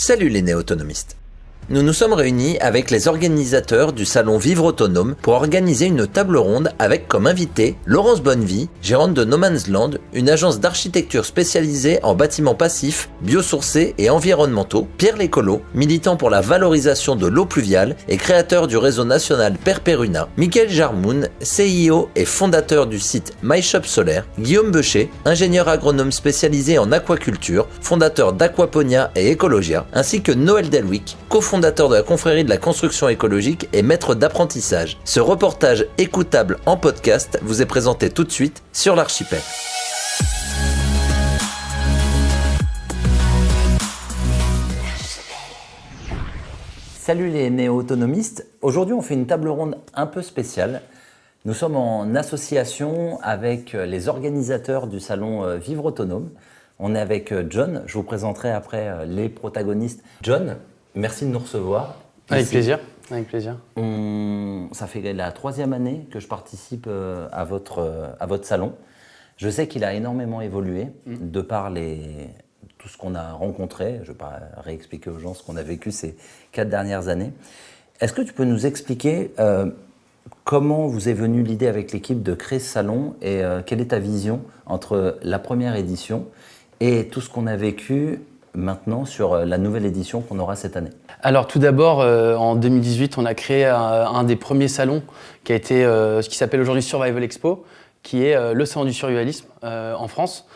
Salut les néo-autonomistes. Nous nous sommes réunis avec les organisateurs du salon Vivre Autonome pour organiser une table ronde avec comme invité Laurence Bonnevie, gérante de No Man's Land, une agence d'architecture spécialisée en bâtiments passifs, biosourcés et environnementaux, Pierre Lécolo, militant pour la valorisation de l'eau pluviale et créateur du réseau national Perperuna, Michael Jarmoun, CIO et fondateur du site MyShop Solaire, Guillaume Bechet, ingénieur agronome spécialisé en aquaculture, fondateur d'Aquaponia et Ecologia, ainsi que Noël Delwick, cofondateur de la confrérie de la construction écologique et maître d'apprentissage. Ce reportage écoutable en podcast vous est présenté tout de suite sur l'archipel. Salut les néo-autonomistes. Aujourd'hui, on fait une table ronde un peu spéciale. Nous sommes en association avec les organisateurs du salon Vivre Autonome. On est avec John. Je vous présenterai après les protagonistes. John, merci de nous recevoir. Avec plaisir. Avec plaisir. Ça fait la 3e année que je participe à votre salon. Je sais qu'il a énormément évolué de par tout ce qu'on a rencontré. Je ne vais pas réexpliquer aux gens ce qu'on a vécu ces 4 dernières années. Est-ce que tu peux nous expliquer comment vous est venue l'idée avec l'équipe de créer ce salon et quelle est ta vision entre la première édition et tout ce qu'on a vécu maintenant sur la nouvelle édition qu'on aura cette année? Alors tout d'abord, en 2018, on a créé un des premiers salons qui a été ce qui s'appelle aujourd'hui Survival Expo, qui est le salon du survivalisme en France,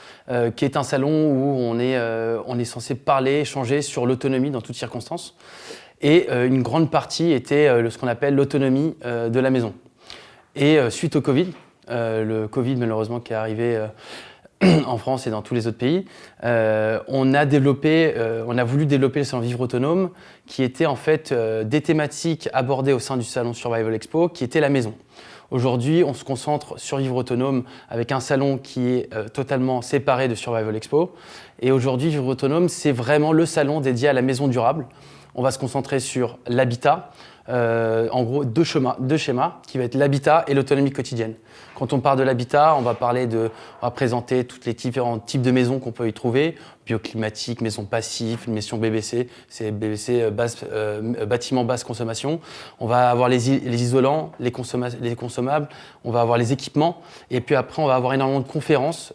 qui est un salon où on est censé parler, échanger sur l'autonomie dans toutes circonstances. Et une grande partie était ce qu'on appelle l'autonomie de la maison. Et suite au Covid, le Covid malheureusement qui est arrivé en France et dans tous les autres pays, on a voulu développer le salon Vivre Autonome, qui était en fait des thématiques abordées au sein du salon Survival Expo, qui était la maison. Aujourd'hui, on se concentre sur Vivre Autonome avec un salon qui est totalement séparé de Survival Expo. Et aujourd'hui, Vivre Autonome, c'est vraiment le salon dédié à la maison durable. On va se concentrer sur l'habitat, en gros deux schémas, qui va être l'habitat et l'autonomie quotidienne. Quand on parle de l'habitat, on va présenter tous les différents types de maisons qu'on peut y trouver, bioclimatique, maison passive, maison BBC, c'est BBC bâtiment basse consommation. On va avoir les isolants, les consommables, on va avoir les équipements, et puis après on va avoir énormément de conférences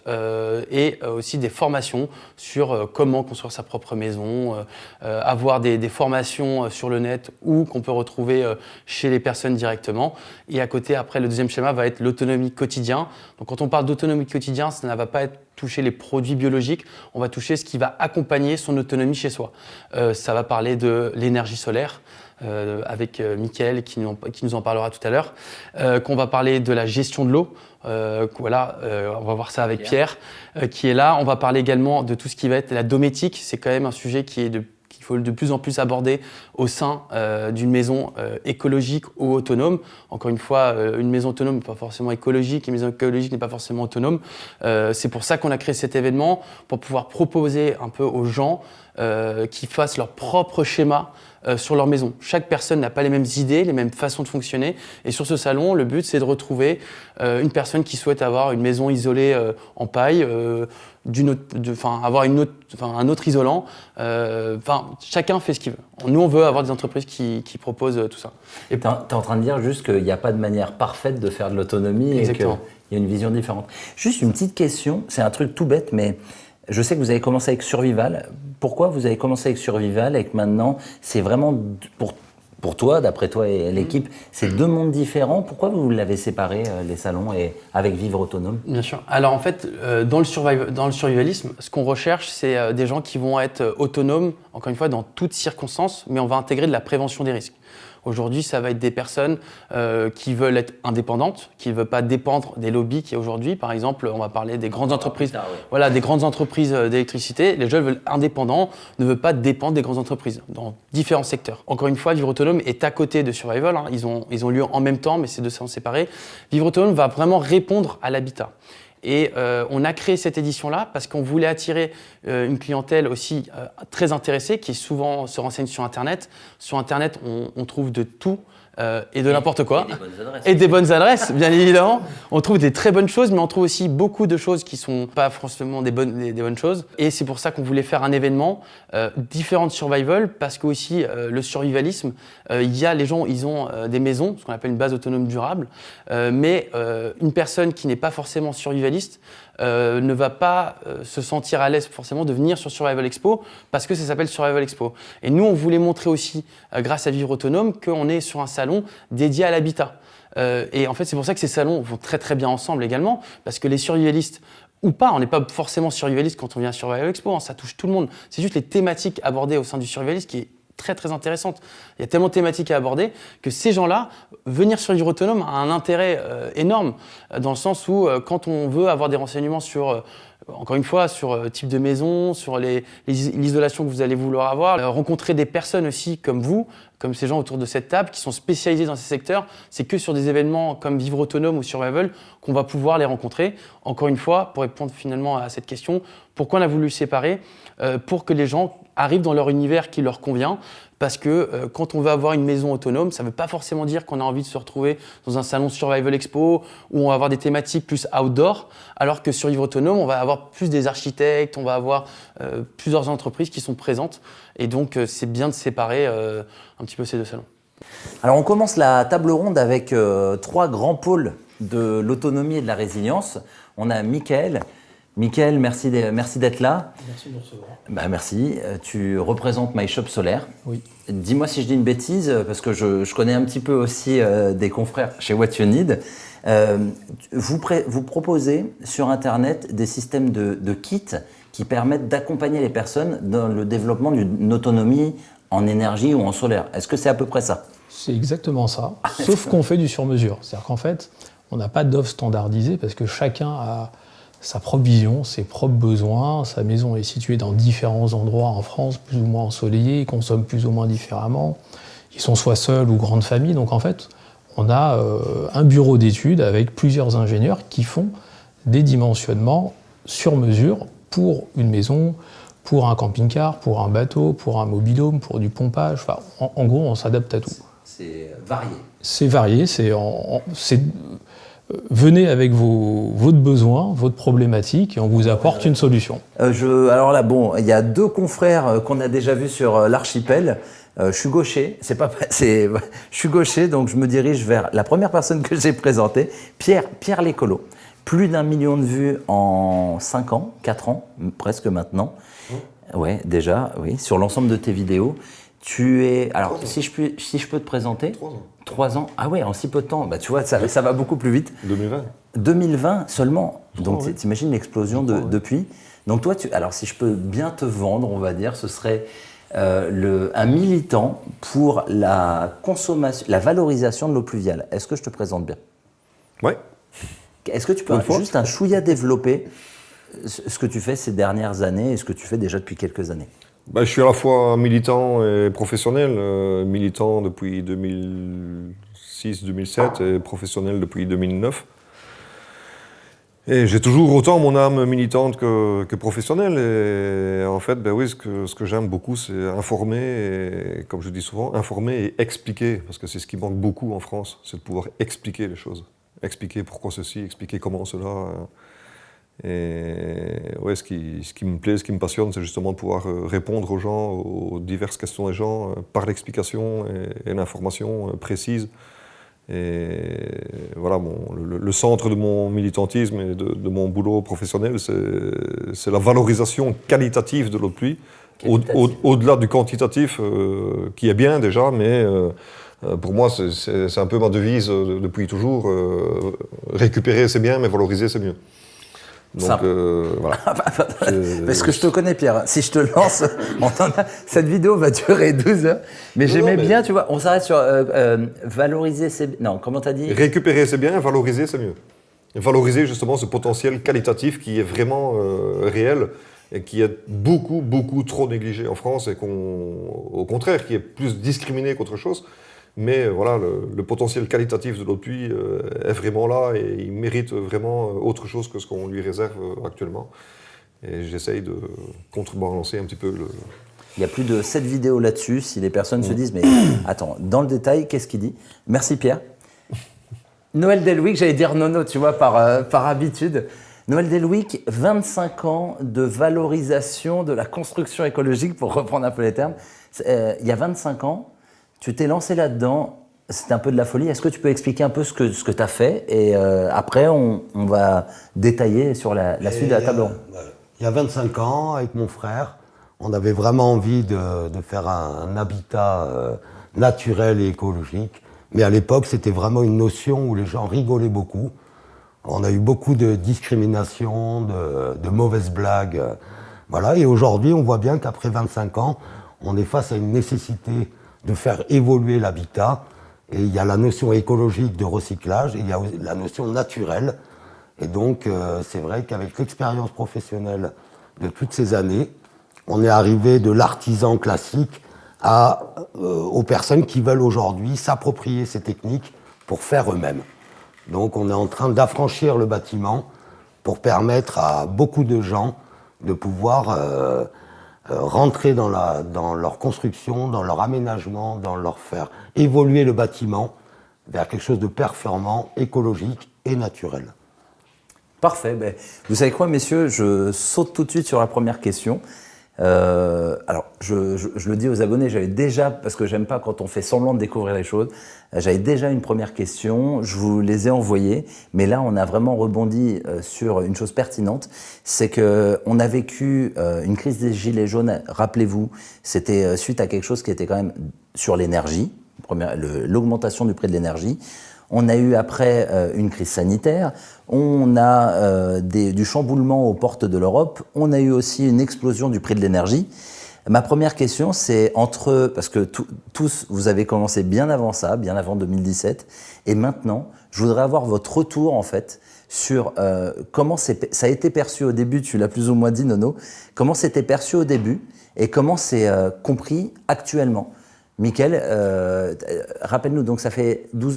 et aussi des formations sur comment construire sa propre maison, avoir des formations sur le net ou qu'on peut retrouver chez les personnes directement. Et à côté, après, le deuxième schéma va être l'autonomie quotidien. Donc quand on parle d'autonomie quotidien, ça ne va pas être toucher les produits biologiques, on va toucher ce qui va accompagner son autonomie chez soi. Ça va parler de l'énergie solaire, avec Michael qui nous en parlera tout à l'heure, qu'on va parler de la gestion de l'eau, on va voir ça avec Pierre qui est là. On va parler également de tout ce qui va être la dométique, c'est quand même un sujet qu'il faut de plus en plus aborder au sein d'une maison écologique ou autonome. Encore une fois, une maison autonome n'est pas forcément écologique, une maison écologique n'est pas forcément autonome. C'est pour ça qu'on a créé cet événement, pour pouvoir proposer un peu aux gens qui fassent leur propre schéma sur leur maison. Chaque personne n'a pas les mêmes idées, les mêmes façons de fonctionner. Et sur ce salon, le but, c'est de retrouver une personne qui souhaite avoir une maison isolée en paille, avoir un autre isolant. Chacun fait ce qu'il veut. Nous, on veut avoir des entreprises qui proposent tout ça. Et tu es en train de dire juste qu'il n'y a pas de manière parfaite de faire de l'autonomie. Exactement. Et qu'il y a une vision différente. Juste une petite question, c'est un truc tout bête, mais je sais que vous avez commencé avec Survival. Pourquoi vous avez commencé avec Survival et que maintenant, c'est vraiment pour toi, d'après toi et l'équipe, c'est 2 mondes différents. Pourquoi vous l'avez séparé, les salons, et avec Vivre Autonome? Bien sûr. Alors en fait, dans le survivalisme, ce qu'on recherche, c'est des gens qui vont être autonomes, encore une fois, dans toutes circonstances, mais on va intégrer de la prévention des risques. Aujourd'hui, ça va être des personnes qui veulent être indépendantes, qui ne veulent pas dépendre des lobbies qu'il y a aujourd'hui. Par exemple, on va parler des grandes entreprises, des grandes entreprises d'électricité. Les gens veulent être indépendants, ne veulent pas dépendre des grandes entreprises dans différents secteurs. Encore une fois, Vivre Autonome est à côté de Survival. Ils ont lieu en même temps, mais c'est 2 salons séparés. Vivre Autonome va vraiment répondre à l'habitat. Et on a créé cette édition-là parce qu'on voulait attirer une clientèle aussi très intéressée qui souvent se renseigne sur Internet. Sur Internet, on trouve de tout. et de n'importe quoi. Et des bonnes adresses. Et des bonnes adresses, bien évidemment. On trouve des très bonnes choses, mais on trouve aussi beaucoup de choses qui sont pas forcément des bonnes choses. Et c'est pour ça qu'on voulait faire un événement différent de survival, parce que aussi le survivalisme, les gens, ils ont des maisons, ce qu'on appelle une base autonome durable, mais une personne qui n'est pas forcément survivaliste ne va pas se sentir à l'aise forcément de venir sur Survival Expo parce que ça s'appelle Survival Expo. Et nous, on voulait montrer aussi, grâce à Vivre Autonome, qu'on est sur un salon dédié à l'habitat. Et en fait, c'est pour ça que ces salons vont très très bien ensemble également, parce que les survivalistes ou pas, on n'est pas forcément survivaliste quand on vient à Survival Expo, hein, ça touche tout le monde. C'est juste les thématiques abordées au sein du survivalisme qui est très très intéressante. Il y a tellement de thématiques à aborder que ces gens-là, venir sur Vivre Autonome a un intérêt énorme, dans le sens où quand on veut avoir des renseignements sur, encore une fois, sur type de maison, sur l'isolation que vous allez vouloir avoir, rencontrer des personnes aussi comme vous, comme ces gens autour de cette table, qui sont spécialisés dans ces secteurs, c'est que sur des événements comme Vivre Autonome ou Survival qu'on va pouvoir les rencontrer. Encore une fois, pour répondre finalement à cette question, pourquoi on a voulu séparer ? Pour que les gens arrivent dans leur univers qui leur convient, parce que quand on veut avoir une maison autonome, ça ne veut pas forcément dire qu'on a envie de se retrouver dans un salon Survival Expo où on va avoir des thématiques plus outdoor, alors que sur Vivre Autonome, on va avoir plus des architectes, on va avoir plusieurs entreprises qui sont présentes, et donc c'est bien de séparer un petit peu ces deux salons. Alors on commence la table ronde avec 3 grands pôles de l'autonomie et de la résilience. On a Mickaël. Mickaël, merci d'être là. Merci de nous recevoir. Merci. Tu représentes My Shop Solaire. Oui. Dis-moi si je dis une bêtise, parce que je connais un petit peu aussi des confrères chez What You Need. Vous proposez sur Internet des systèmes de kits qui permettent d'accompagner les personnes dans le développement d'une autonomie en énergie ou en solaire. Est-ce que c'est à peu près ça ? C'est exactement ça, sauf qu'on fait du sur-mesure. C'est-à-dire qu'en fait, on n'a pas d'offre standardisée parce que chacun a sa propre vision, ses propres besoins. Sa maison est située dans différents endroits en France, plus ou moins ensoleillés, ils consomment plus ou moins différemment. Ils sont soit seuls ou grandes familles. Donc en fait, on a un bureau d'études avec plusieurs ingénieurs qui font des dimensionnements sur mesure pour une maison, pour un camping-car, pour un bateau, pour un mobil-home, pour du pompage. Enfin, en gros, on s'adapte à tout. C'est varié. C'est varié, venez avec votre besoin, votre problématique, et on vous apporte une solution. Alors là, bon, il y a 2 confrères qu'on a déjà vus sur l'archipel. Je suis gaucher, je suis gaucher, donc je me dirige vers la première personne que j'ai présentée, Pierre Lécolo. Plus d'1 million de vues en 5 ans, 4 ans, presque maintenant. Ouais, déjà, oui, sur l'ensemble de tes vidéos. Tu es. Alors, si je peux te présenter. 3 ans. 3 ans. Ah ouais, en si peu de temps. Bah, tu vois, ça va beaucoup plus vite. 2020. 2020 seulement. Donc, oui. t'imagines l'explosion depuis. Donc, toi, alors si je peux bien te vendre, on va dire, ce serait un militant pour la consommation, la valorisation de l'eau pluviale. Est-ce que je te présente bien ? Ouais. Est-ce que tu peux juste un chouïa développer ce que tu fais ces dernières années et ce que tu fais déjà depuis quelques années ? Je suis à la fois militant et professionnel. Militant depuis 2006-2007 et professionnel depuis 2009. Et j'ai toujours autant mon âme militante que professionnelle. Et en fait, oui, ce que j'aime beaucoup, c'est informer, et, comme je dis souvent, informer et expliquer. Parce que c'est ce qui manque beaucoup en France, c'est de pouvoir expliquer les choses. Expliquer pourquoi ceci, expliquer comment cela. Et ouais, ce qui me plaît, ce qui me passionne, c'est justement de pouvoir répondre aux gens, aux diverses questions des gens, par l'explication et l'information précise. Et voilà, le centre de mon militantisme et de mon boulot professionnel, c'est la valorisation qualitative de l'eau de pluie, au-delà du quantitatif, qui est bien déjà, mais pour moi, c'est un peu ma devise depuis toujours. Récupérer, c'est bien, mais valoriser, c'est mieux. Donc voilà. Parce que je te connais, Pierre. Si je te lance, cette vidéo va durer 12 heures. Mais j'aimais bien, tu vois, on s'arrête sur valoriser, c'est... Non, comment t'as dit ? Récupérer, c'est bien, valoriser, c'est mieux. Et valoriser justement ce potentiel qualitatif qui est vraiment réel et qui est beaucoup, beaucoup trop négligé en France et au contraire, qui est plus discriminé qu'autre chose. Mais voilà, le potentiel qualitatif de l'eau de pluie est vraiment là et il mérite vraiment autre chose que ce qu'on lui réserve actuellement. Et j'essaye de contrebalancer un petit peu Il y a plus de 7 vidéos là-dessus. Si les personnes se disent, mais attends, dans le détail, qu'est-ce qu'il dit? Merci Pierre. Noël Delwick, j'allais dire Nono, tu vois, par habitude. Noël Delwick, 25 ans de valorisation de la construction écologique, pour reprendre un peu les termes. Il y a 25 ans, tu t'es lancé là-dedans. C'était un peu de la folie. Est-ce que tu peux expliquer un peu ce que tu as fait? Et après, on va détailler sur la suite de la table ronde. Il y a 25 ans, avec mon frère, on avait vraiment envie de faire un habitat naturel et écologique. Mais à l'époque, c'était vraiment une notion où les gens rigolaient beaucoup. On a eu beaucoup de discrimination, de mauvaises blagues. Voilà. Et aujourd'hui, on voit bien qu'après 25 ans, on est face à une nécessité de faire évoluer l'habitat. Et il y a la notion écologique de recyclage et il y a la notion naturelle. Et donc, c'est vrai qu'avec l'expérience professionnelle de toutes ces années, on est arrivé de l'artisan classique aux personnes qui veulent aujourd'hui s'approprier ces techniques pour faire eux-mêmes. Donc, on est en train d'affranchir le bâtiment pour permettre à beaucoup de gens de pouvoir rentrer dans leur construction, dans leur aménagement, dans leur faire évoluer le bâtiment vers quelque chose de performant, écologique et naturel. Parfait. Ben, vous savez quoi, messieurs, je saute tout de suite sur la première question. Alors, je le dis aux abonnés, j'avais déjà, parce que j'aime pas quand on fait semblant de découvrir les choses, j'avais déjà une première question, je vous les ai envoyées, mais là, on a vraiment rebondi sur une chose pertinente, c'est qu'on a vécu une crise des gilets jaunes, rappelez-vous, c'était suite à quelque chose qui était quand même sur l'énergie, l'augmentation du prix de l'énergie. On a eu après une crise sanitaire, on a du chamboulement aux portes de l'Europe, on a eu aussi une explosion du prix de l'énergie. Ma première question, c'est parce que tous, vous avez commencé bien avant ça, bien avant 2017, et maintenant, je voudrais avoir votre retour en fait sur comment ça a été perçu au début, tu l'as plus ou moins dit Nono, comment c'était perçu au début et comment c'est compris actuellement. Mickaël, rappelle-nous, donc ça fait 10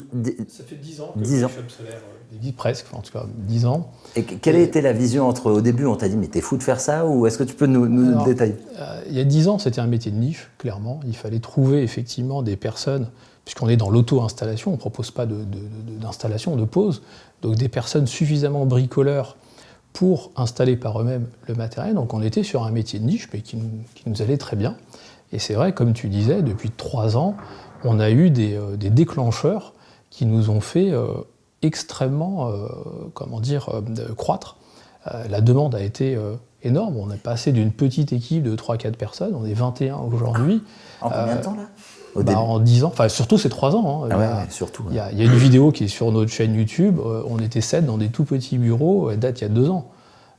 ans que 10 ans. le solaire existe, presque, en tout cas 10 ans. Et quelle était la vision au début, on t'a dit mais t'es fou de faire ça, ou est-ce que tu peux nous détailler? Il y a 10 ans, c'était un métier de niche, clairement. Il fallait trouver effectivement des personnes, puisqu'on est dans l'auto-installation, on ne propose pas d'installation, de pose, donc des personnes suffisamment bricoleurs pour installer par eux-mêmes le matériel. Donc on était sur un métier de niche, mais qui nous allait très bien. Et c'est vrai, comme tu disais, depuis 3 ans, on a eu des déclencheurs qui nous ont fait extrêmement croître. La demande a été énorme. On est passé d'une petite équipe de 3-4 personnes, on est 21 aujourd'hui. En combien de temps là En 10 ans, enfin surtout ces 3 ans. Ah ouais, surtout. Il y a une vidéo qui est sur notre chaîne YouTube, on était 7 dans des tout petits bureaux, elle date il y a 2 ans.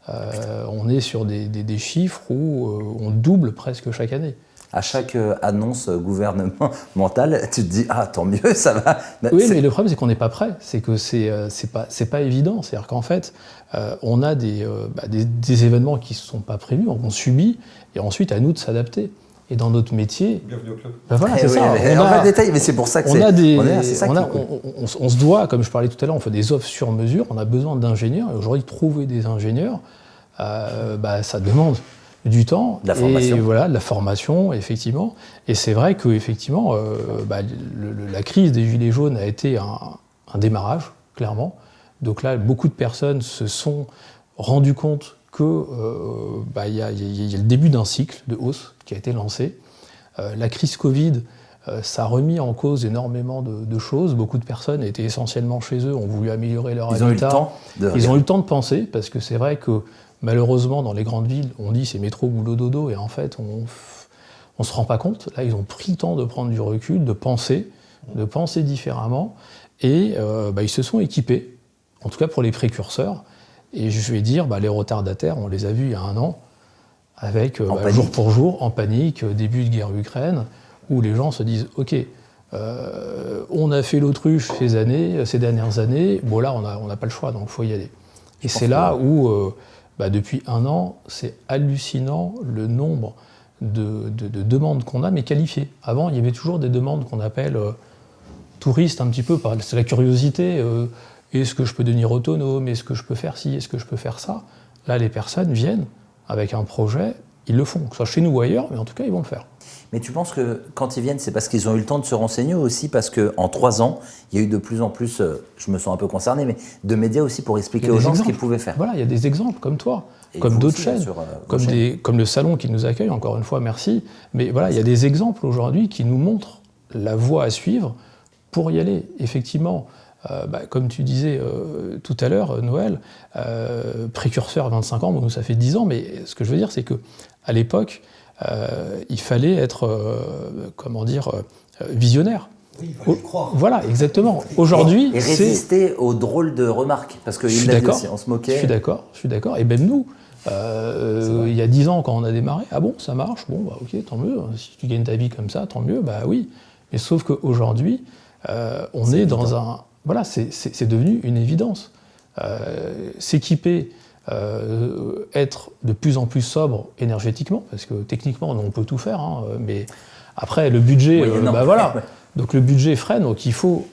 On est sur des chiffres où on double presque chaque année. À chaque annonce gouvernementale, tu te dis ah tant mieux, ça va. Oui, mais le problème c'est qu'on n'est pas prêt, c'est que c'est pas évident. C'est-à-dire qu'en fait, on a des événements qui ne sont pas prévus, on subit, et ensuite à nous de s'adapter. Et dans notre métier, Bienvenue au club. Voilà, c'est oui, ça. On va détailler, mais c'est pour ça que on se doit, comme je parlais tout à l'heure, on fait des offres sur mesure, on a besoin d'ingénieurs, et aujourd'hui trouver des ingénieurs, ça demande du temps, de la formation. Et voilà, de la formation, effectivement. Et c'est vrai que effectivement, la crise des gilets jaunes a été un démarrage, clairement. Donc là, beaucoup de personnes se sont rendues compte que y a le début d'un cycle de hausse qui a été lancé. La crise Covid, ça a remis en cause énormément de choses. Beaucoup de personnes étaient essentiellement chez eux, ont voulu améliorer leur habitat. Ils ont eu le temps de penser, parce que c'est vrai que malheureusement, dans les grandes villes, on dit c'est métro, boulot, dodo, et en fait, on se rend pas compte. Là, ils ont pris le temps de prendre du recul, de penser différemment, et ils se sont équipés, en tout cas pour les précurseurs. Et je vais dire, les retardataires, on les a vus il y a 1 an, avec jour pour jour, en panique, début de guerre Ukraine, où les gens se disent, ok, on a fait l'autruche ces dernières années, bon là, on n'a pas le choix, donc il faut y aller. Et c'est là où... depuis 1 an, c'est hallucinant le nombre de demandes qu'on a, mais qualifiées. Avant, il y avait toujours des demandes qu'on appelle touristes, un petit peu, c'est la curiosité. Est-ce que je peux devenir autonome? Est-ce que je peux faire ci? Est-ce que je peux faire ça? Là, les personnes viennent avec un projet ils le font, que ce soit chez nous ou ailleurs, mais en tout cas, ils vont le faire. Mais tu penses que quand ils viennent, c'est parce qu'ils ont eu le temps de se renseigner aussi, parce qu'en 3 ans, il y a eu de plus en plus, je me sens un peu concerné, mais de médias aussi pour expliquer aux gens ce qu'ils pouvaient faire. Voilà, il y a des exemples comme toi, Et comme vous d'autres aussi, chaînes, sur, comme le salon qui nous accueille, encore une fois, merci. Mais voilà, il y a des exemples aujourd'hui qui nous montrent la voie à suivre pour y aller. Effectivement, comme tu disais tout à l'heure, Noël, précurseur 25 ans, bon, nous ça fait 10 ans, mais ce que je veux dire, c'est qu'à l'époque, il fallait être, visionnaire. Oui, il fallait croire. Voilà, exactement. Aujourd'hui, Et résister aux drôles de remarques, parce Je suis qu'il l'a dit d'accord. aussi, on se moquait. Je suis d'accord. Et même nous, il y a 10 ans, quand on a démarré, ah bon, ça marche, bon, bah ok, tant mieux. Si tu gagnes ta vie comme ça, tant mieux, bah oui. Mais sauf qu'aujourd'hui, on est dans un... Voilà, c'est devenu une évidence. S'équiper, être de plus en plus sobre énergétiquement, parce que techniquement, on peut tout faire, hein, mais après, le budget, voilà. Donc le budget freine, donc il faut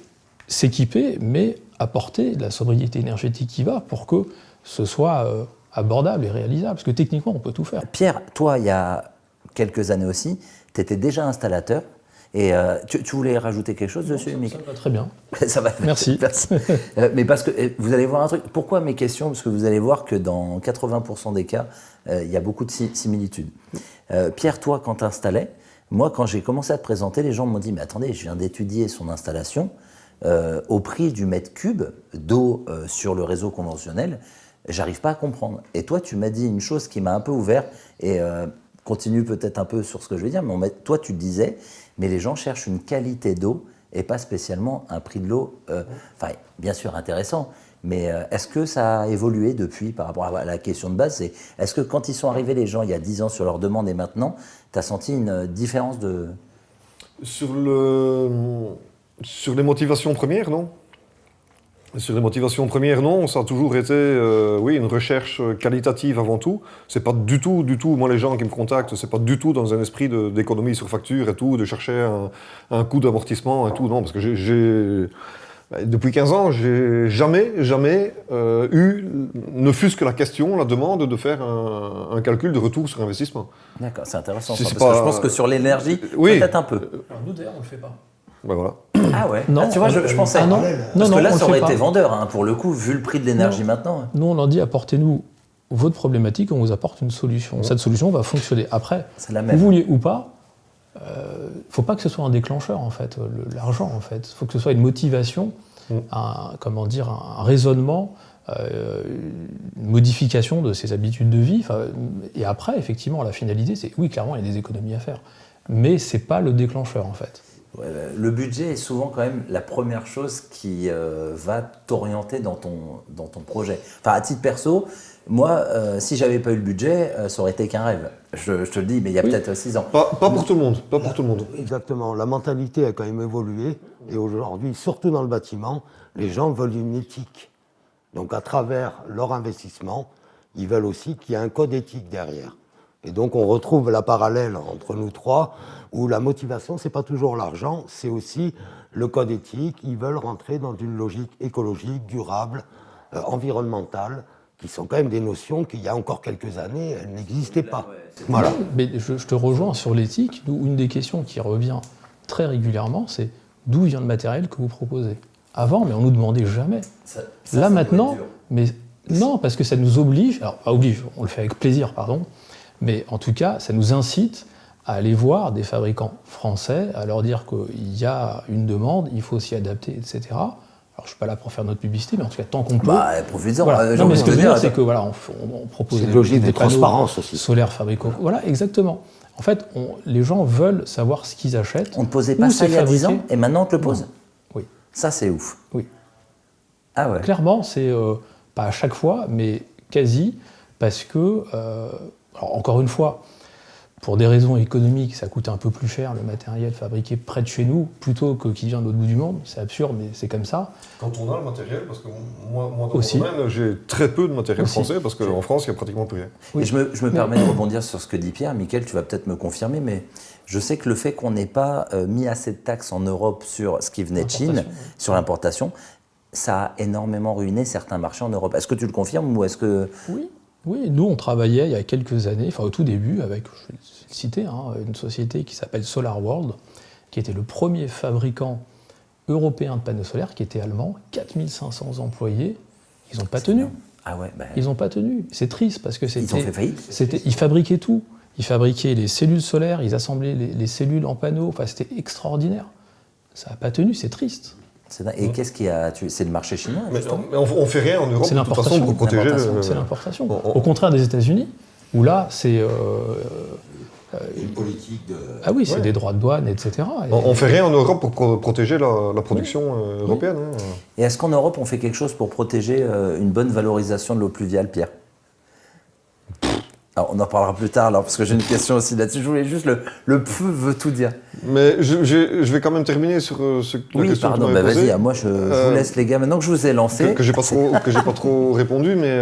s'équiper, mais apporter de la sobriété énergétique qui va pour que ce soit abordable et réalisable, parce que techniquement, on peut tout faire. Pierre, toi, il y a quelques années aussi, tu étais déjà installateur, et tu voulais rajouter quelque chose dessus, Mick? Ça va très bien. Ça va. Merci. Mais parce que vous allez voir un truc. Pourquoi mes questions? Parce que vous allez voir que dans 80% des cas, il y a beaucoup de similitudes. Pierre, toi, quand tu installais, moi, quand j'ai commencé à te présenter, les gens m'ont dit « Mais attendez, je viens d'étudier son installation au prix du mètre cube d'eau sur le réseau conventionnel, j'arrive pas à comprendre. » Et toi, tu m'as dit une chose qui m'a un peu ouvert, et continue peut-être un peu sur ce que je vais dire, mais toi, tu disais « Mais les gens cherchent une qualité d'eau et pas spécialement un prix de l'eau, bien sûr intéressant, mais est-ce que ça a évolué depuis par rapport à la question de base? Est-ce que quand ils sont arrivés, les gens, il y a 10 ans, sur leur demande et maintenant, tu as senti une différence de... Sur les motivations premières, non. Sur les motivations premières, non. Ça a toujours été une recherche qualitative avant tout. C'est pas du tout, moi les gens qui me contactent, c'est pas du tout dans un esprit d'économie sur facture et tout, de chercher un coût d'amortissement et tout, non. Parce que depuis 15 ans, j'ai jamais eu, ne fût-ce que la question, la demande de faire un calcul de retour sur investissement. D'accord, c'est intéressant. C'est Parce pas- que je pense que sur l'énergie, Oui. peut-être un peu. Nous, d'ailleurs, on le fait pas. Ben voilà. Ah ouais. Non, Tu vois, je pensais. Ah non, Parce que là, on le ça aurait fait été pas. vendeur, hein, pour le coup, vu le prix de l'énergie Non. maintenant. Nous, on leur dit apportez-nous votre problématique, on vous apporte une solution. Cette solution va fonctionner. Après, C'est la vous même. vouliez ou pas, faut pas que ce soit un déclencheur, en fait, l'argent, en fait. Il faut que ce soit une motivation, un raisonnement, une modification de ses habitudes de vie. Et après, effectivement, la finalité, c'est, oui, clairement, il y a des économies à faire. Mais c'est pas le déclencheur, en fait. Ouais, le budget est souvent quand même la première chose qui va t'orienter dans ton projet. Enfin, à titre perso, moi, si j'avais pas eu le budget, ça aurait été qu'un rêve. Je te le dis, mais il y a peut-être 6 ans. Pas pour tout le monde, pas pour tout le monde. Exactement. La mentalité a quand même évolué. Et aujourd'hui, surtout dans le bâtiment, les gens veulent une éthique. Donc, à travers leur investissement, ils veulent aussi qu'il y ait un code éthique derrière. Et donc, on retrouve la parallèle entre nous trois, où la motivation, c'est pas toujours l'argent, c'est aussi le code éthique. Ils veulent rentrer dans une logique écologique, durable, environnementale, qui sont quand même des notions qu'il y a encore quelques années, elles n'existaient pas. Voilà. Mais je te rejoins sur l'éthique. Une des questions qui revient très régulièrement, c'est d'où vient le matériel que vous proposez. Avant, mais on nous demandait jamais. Là maintenant, mais non, parce que ça nous oblige. Alors, pas oblige, on le fait avec plaisir, pardon. Mais en tout cas, ça nous incite à aller voir des fabricants français, à leur dire qu'il y a une demande, il faut s'y adapter, etc. Alors, je ne suis pas là pour faire notre publicité, mais en tout cas, tant qu'on peut. Profitez-en. Voilà. Non, mais ce que je veux dire, c'est que voilà, on propose C'est une logique de des panneaux transparence aussi. solaires fabriqués. Voilà, exactement. En fait, les gens veulent savoir ce qu'ils achètent. On ne te posait où pas ça c'est il y a 10 ans, fabriqué. et maintenant on te le pose. Oui, Ça, c'est ouf. oui. Ah ouais. Clairement, c'est pas à chaque fois, mais quasi, parce que, alors encore une fois, pour des raisons économiques, ça coûte un peu plus cher le matériel fabriqué près de chez nous, plutôt que qui vient de l'autre bout du monde. C'est absurde, mais c'est comme ça. Quand on a le matériel, parce que moi dans Aussi. mon domaine, j'ai très peu de matériel Aussi. français, parce qu'en France, il n'y a pratiquement plus rien. Oui. Et je me permets de rebondir sur ce que dit Pierre. Mickaël, tu vas peut-être me confirmer, mais je sais que le fait qu'on n'ait pas mis assez de taxes en Europe sur ce qui venait de Chine, L'importation, oui. sur l'importation, ça a énormément ruiné certains marchés en Europe. Est-ce que tu le confirmes ou est-ce que... Oui. Oui, nous on travaillait il y a quelques années, enfin au tout début, avec, je vais le citer, une société qui s'appelle SolarWorld, qui était le premier fabricant européen de panneaux solaires, qui était allemand, 4500 employés, ils n'ont pas tenu. Ah ouais, Ils n'ont pas tenu. C'est triste parce que ils ont fait faillite. Ils fabriquaient tout. Ils fabriquaient les cellules solaires, ils assemblaient les cellules en panneaux, enfin c'était extraordinaire. Ça n'a pas tenu, c'est triste. Et qu'est-ce qui a tué? C'est le marché chinois, Mais justement. on fait rien en Europe C'est de toute façon pour protéger. C'est l'importation. Au contraire des États-Unis, où là c'est Une politique de. ah oui, c'est des droits de douane, etc. On fait rien en Europe pour protéger la production européenne. Hein. Et est-ce qu'en Europe, on fait quelque chose pour protéger une bonne valorisation de l'eau pluviale, Pierre? Alors, on en parlera plus tard, alors, parce que j'ai une question aussi là-dessus. Je voulais juste le peu veut tout dire. Mais je vais quand même terminer sur la question pardon, que tu m'avais posée. vas-y, moi je vous laisse les gars, maintenant que je vous ai lancé. Que j'ai pas trop répondu, mais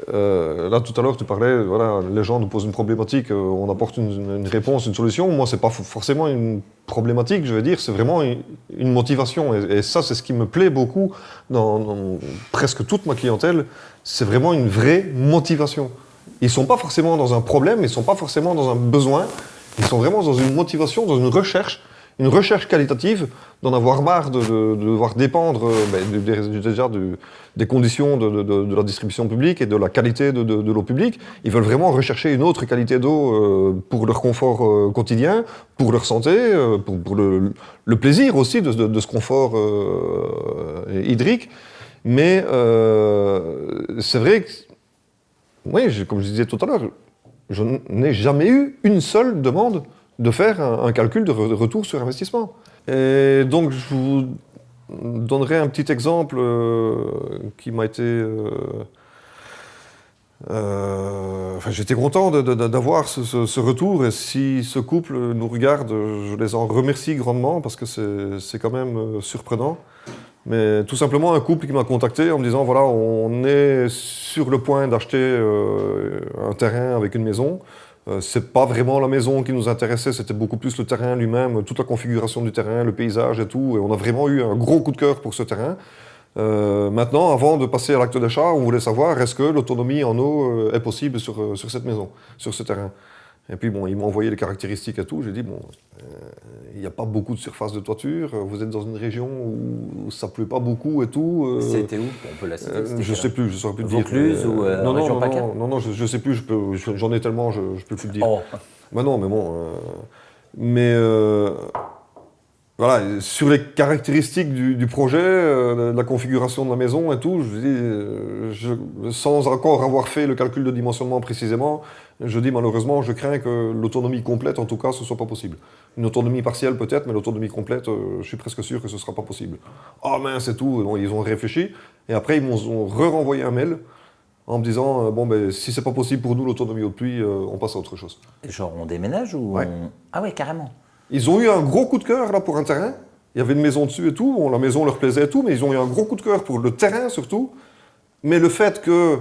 là tout à l'heure tu parlais, voilà, les gens nous posent une problématique, on apporte une réponse, une solution. Moi c'est pas forcément une problématique, je veux dire, c'est vraiment une motivation. Et ça c'est ce qui me plaît beaucoup dans presque toute ma clientèle, c'est vraiment une vraie motivation. Ils sont pas forcément dans un problème, ils sont pas forcément dans un besoin, ils sont vraiment dans une motivation, dans une recherche qualitative, d'en avoir marre de devoir dépendre déjà des conditions de la distribution publique et de la qualité de l'eau publique. Ils veulent vraiment rechercher une autre qualité d'eau pour leur confort quotidien, pour leur santé, pour le plaisir aussi de ce confort hydrique. Mais c'est vrai que, oui, comme je disais tout à l'heure, je n'ai jamais eu une seule demande de faire un calcul de retour sur investissement. Et donc, je vous donnerai un petit exemple qui m'a été... j'étais content d'avoir ce retour, et si ce couple nous regarde, je les en remercie grandement parce que c'est quand même surprenant. Mais tout simplement un couple qui m'a contacté en me disant voilà, on est sur le point d'acheter un terrain avec une maison. C'est pas vraiment la maison qui nous intéressait, c'était beaucoup plus le terrain lui-même, toute la configuration du terrain, le paysage et tout. Et on a vraiment eu un gros coup de cœur pour ce terrain. Maintenant, avant de passer à l'acte d'achat, on voulait savoir est-ce que l'autonomie en eau est possible sur cette maison, sur ce terrain. Et puis bon, ils m'ont envoyé les caractéristiques et tout. J'ai dit bon, il n'y a pas beaucoup de surface de toiture. Vous êtes dans une région où ça pleut pas beaucoup et tout. C'était où? On peut la citer. Je sais plus, je saurais plus te dire. Vaucluse ou région PACA? Non, je sais plus. J'en ai tellement, je peux plus te dire. Oh. Bah non, mais bon. Voilà, sur les caractéristiques du projet, de la configuration de la maison et tout, sans encore avoir fait le calcul de dimensionnement précisément, je dis malheureusement, je crains que l'autonomie complète, en tout cas, ce ne soit pas possible. Une autonomie partielle peut-être, mais l'autonomie complète, je suis presque sûr que ce ne sera pas possible. Ah mince, c'est tout. Donc, ils ont réfléchi, et après ils m'ont renvoyé un mail en me disant si c'est pas possible pour nous l'autonomie au puits, on passe à autre chose. Et genre on déménage ou ouais. Ah ouais, carrément. Ils ont eu un gros coup de cœur là pour un terrain. Il y avait une maison dessus et tout. Bon, la maison leur plaisait et tout, mais ils ont eu un gros coup de cœur pour le terrain surtout. Mais le fait que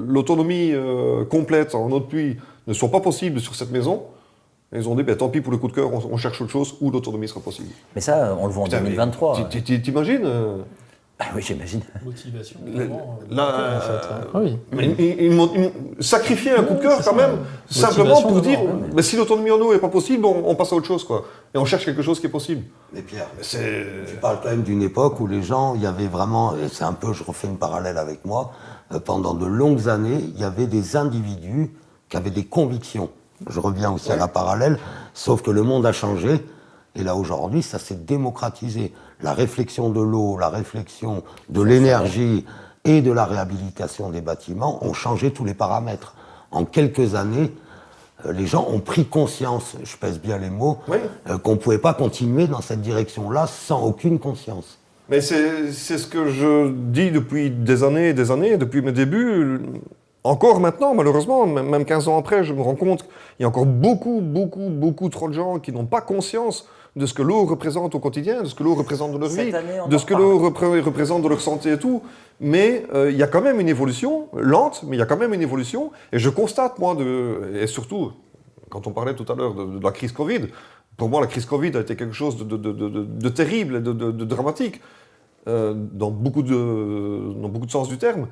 l'autonomie complète en eau de pluie ne soit pas possible sur cette maison, ils ont dit tant pis pour le coup de cœur, on cherche autre chose où l'autonomie sera possible. Mais ça, on le voit en 2023. T'imagines Ah oui, j'imagine. Motivation. Sacrifier un coup de cœur quand même, simplement pour dire si l'autonomie en eau n'est pas possible, on passe à autre chose, quoi. Et on cherche quelque chose qui est possible. Mais Pierre, tu parles quand même d'une époque où les gens, il y avait vraiment, et c'est un peu, je refais une parallèle avec moi, pendant de longues années, il y avait des individus qui avaient des convictions. Je reviens aussi à la parallèle, sauf que le monde a changé, et là aujourd'hui, ça s'est démocratisé. La réflexion de l'eau, la réflexion de l'énergie et de la réhabilitation des bâtiments ont changé tous les paramètres. En quelques années, les gens ont pris conscience, je pèse bien les mots, qu'on ne pouvait pas continuer dans cette direction-là sans aucune conscience. Mais c'est ce que je dis depuis des années et des années, depuis mes débuts. Encore maintenant, malheureusement, même 15 ans après, je me rends compte qu'il y a encore beaucoup trop de gens qui n'ont pas conscience de ce que l'eau représente au quotidien, de ce que l'eau représente dans leur vie, de ce que l'eau représente dans leur santé et tout. Mais il y a quand même une évolution, lente, mais il y a quand même une évolution. Et je constate, moi, et surtout, quand on parlait tout à l'heure de la crise Covid, pour moi, la crise Covid a été quelque chose de terrible, de dramatique, dans beaucoup de sens du terme.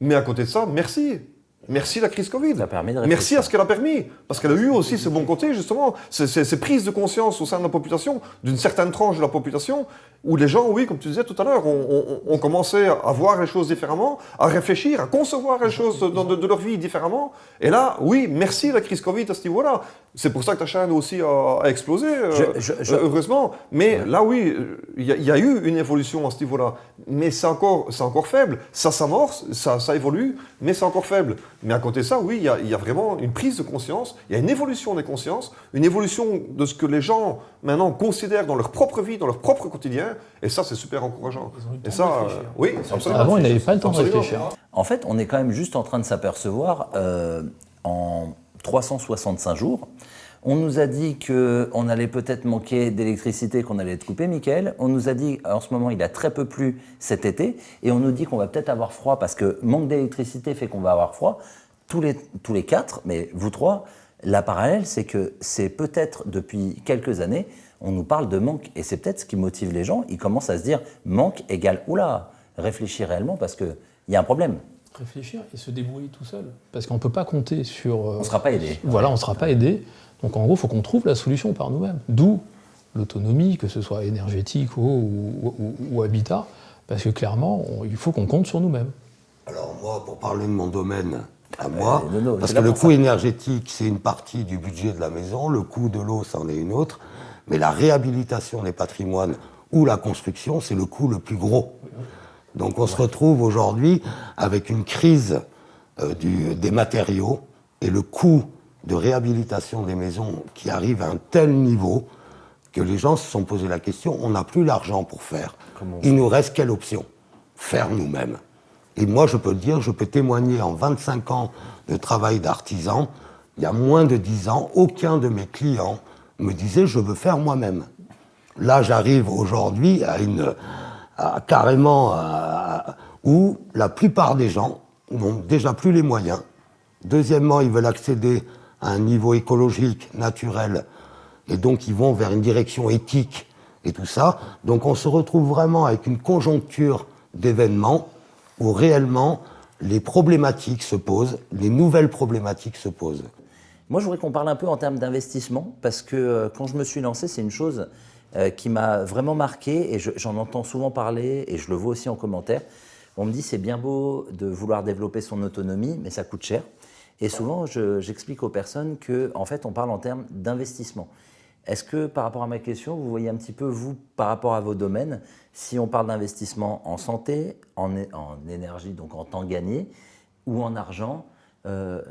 Mais à côté de ça, merci. Merci la crise Covid. Ça a permis de Merci réfléchir. à ce qu'elle a permis. Parce qu'elle a eu aussi ce bon côté, justement, ces prises de conscience au sein de la population, d'une certaine tranche de la population, où les gens, oui, comme tu disais tout à l'heure, ont commencé à voir les choses différemment, à réfléchir, à concevoir les choses de leur vie différemment. Et là, oui, merci la crise Covid à ce niveau-là. C'est pour ça que ta chaîne aussi a explosé, heureusement. Mais là, oui, il y a eu une évolution à ce niveau-là. Mais c'est encore faible. Ça s'amorce, ça évolue, mais c'est encore faible. Mais à côté de ça, oui, il y a vraiment une prise de conscience, il y a une évolution des consciences, une évolution de ce que les gens maintenant considèrent dans leur propre vie, dans leur propre quotidien. Et ça, c'est super encourageant. Et ça, oui, absolument. Avant, ils n'avaient pas le temps de Absolument. réfléchir. En fait, on est quand même juste en train de s'apercevoir, en 365 jours, on nous a dit qu'on allait peut-être manquer d'électricité, qu'on allait être coupé, Mickaël. On nous a dit en ce moment il a très peu plu cet été, et on nous dit qu'on va peut-être avoir froid parce que manque d'électricité fait qu'on va avoir froid. Tous les quatre, mais vous trois, la parallèle, c'est que c'est peut-être depuis quelques années, on nous parle de manque, et c'est peut-être ce qui motive les gens. Ils commencent à se dire manque égale oula, réfléchir réellement parce qu'il y a un problème. Réfléchir et se débrouiller tout seul. Parce qu'on ne peut pas compter sur... On ne sera pas aidé. Voilà, on ne sera pas aidé. Donc en gros, il faut qu'on trouve la solution par nous-mêmes. D'où l'autonomie, que ce soit énergétique, eau ou habitat, parce que clairement, il faut qu'on compte sur nous-mêmes. Alors moi, pour parler de mon domaine à moi, Nono, parce c'est que là le pour coût ça. énergétique, c'est une partie du budget de la maison, le coût de l'eau, c'en est une autre, mais la réhabilitation des patrimoines ou la construction, c'est le coût le plus gros. Donc on se retrouve aujourd'hui avec une crise des matériaux et le coût de réhabilitation des maisons qui arrive à un tel niveau que les gens se sont posé la question, on n'a plus l'argent pour faire. Il nous reste quelle option? Faire nous-mêmes. Et moi, je peux le dire, je peux témoigner en 25 ans de travail d'artisan, il y a moins de 10 ans, aucun de mes clients me disait « je veux faire moi-même ». Là, j'arrive aujourd'hui où la plupart des gens n'ont déjà plus les moyens. Deuxièmement, ils veulent accéder à un niveau écologique, naturel, et donc ils vont vers une direction éthique et tout ça. Donc on se retrouve vraiment avec une conjoncture d'événements où réellement les problématiques se posent, les nouvelles problématiques se posent. Moi, je voudrais qu'on parle un peu en termes d'investissement, parce que quand je me suis lancé, c'est une chose qui m'a vraiment marqué, et j'en entends souvent parler, et je le vois aussi en commentaire. On me dit, c'est bien beau de vouloir développer son autonomie, mais ça coûte cher. Et souvent, j'explique aux personnes qu'en fait, on parle en termes d'investissement. Est-ce que, par rapport à ma question, vous voyez un petit peu, vous, par rapport à vos domaines, si on parle d'investissement en santé, en énergie, donc en temps gagné, ou en argent,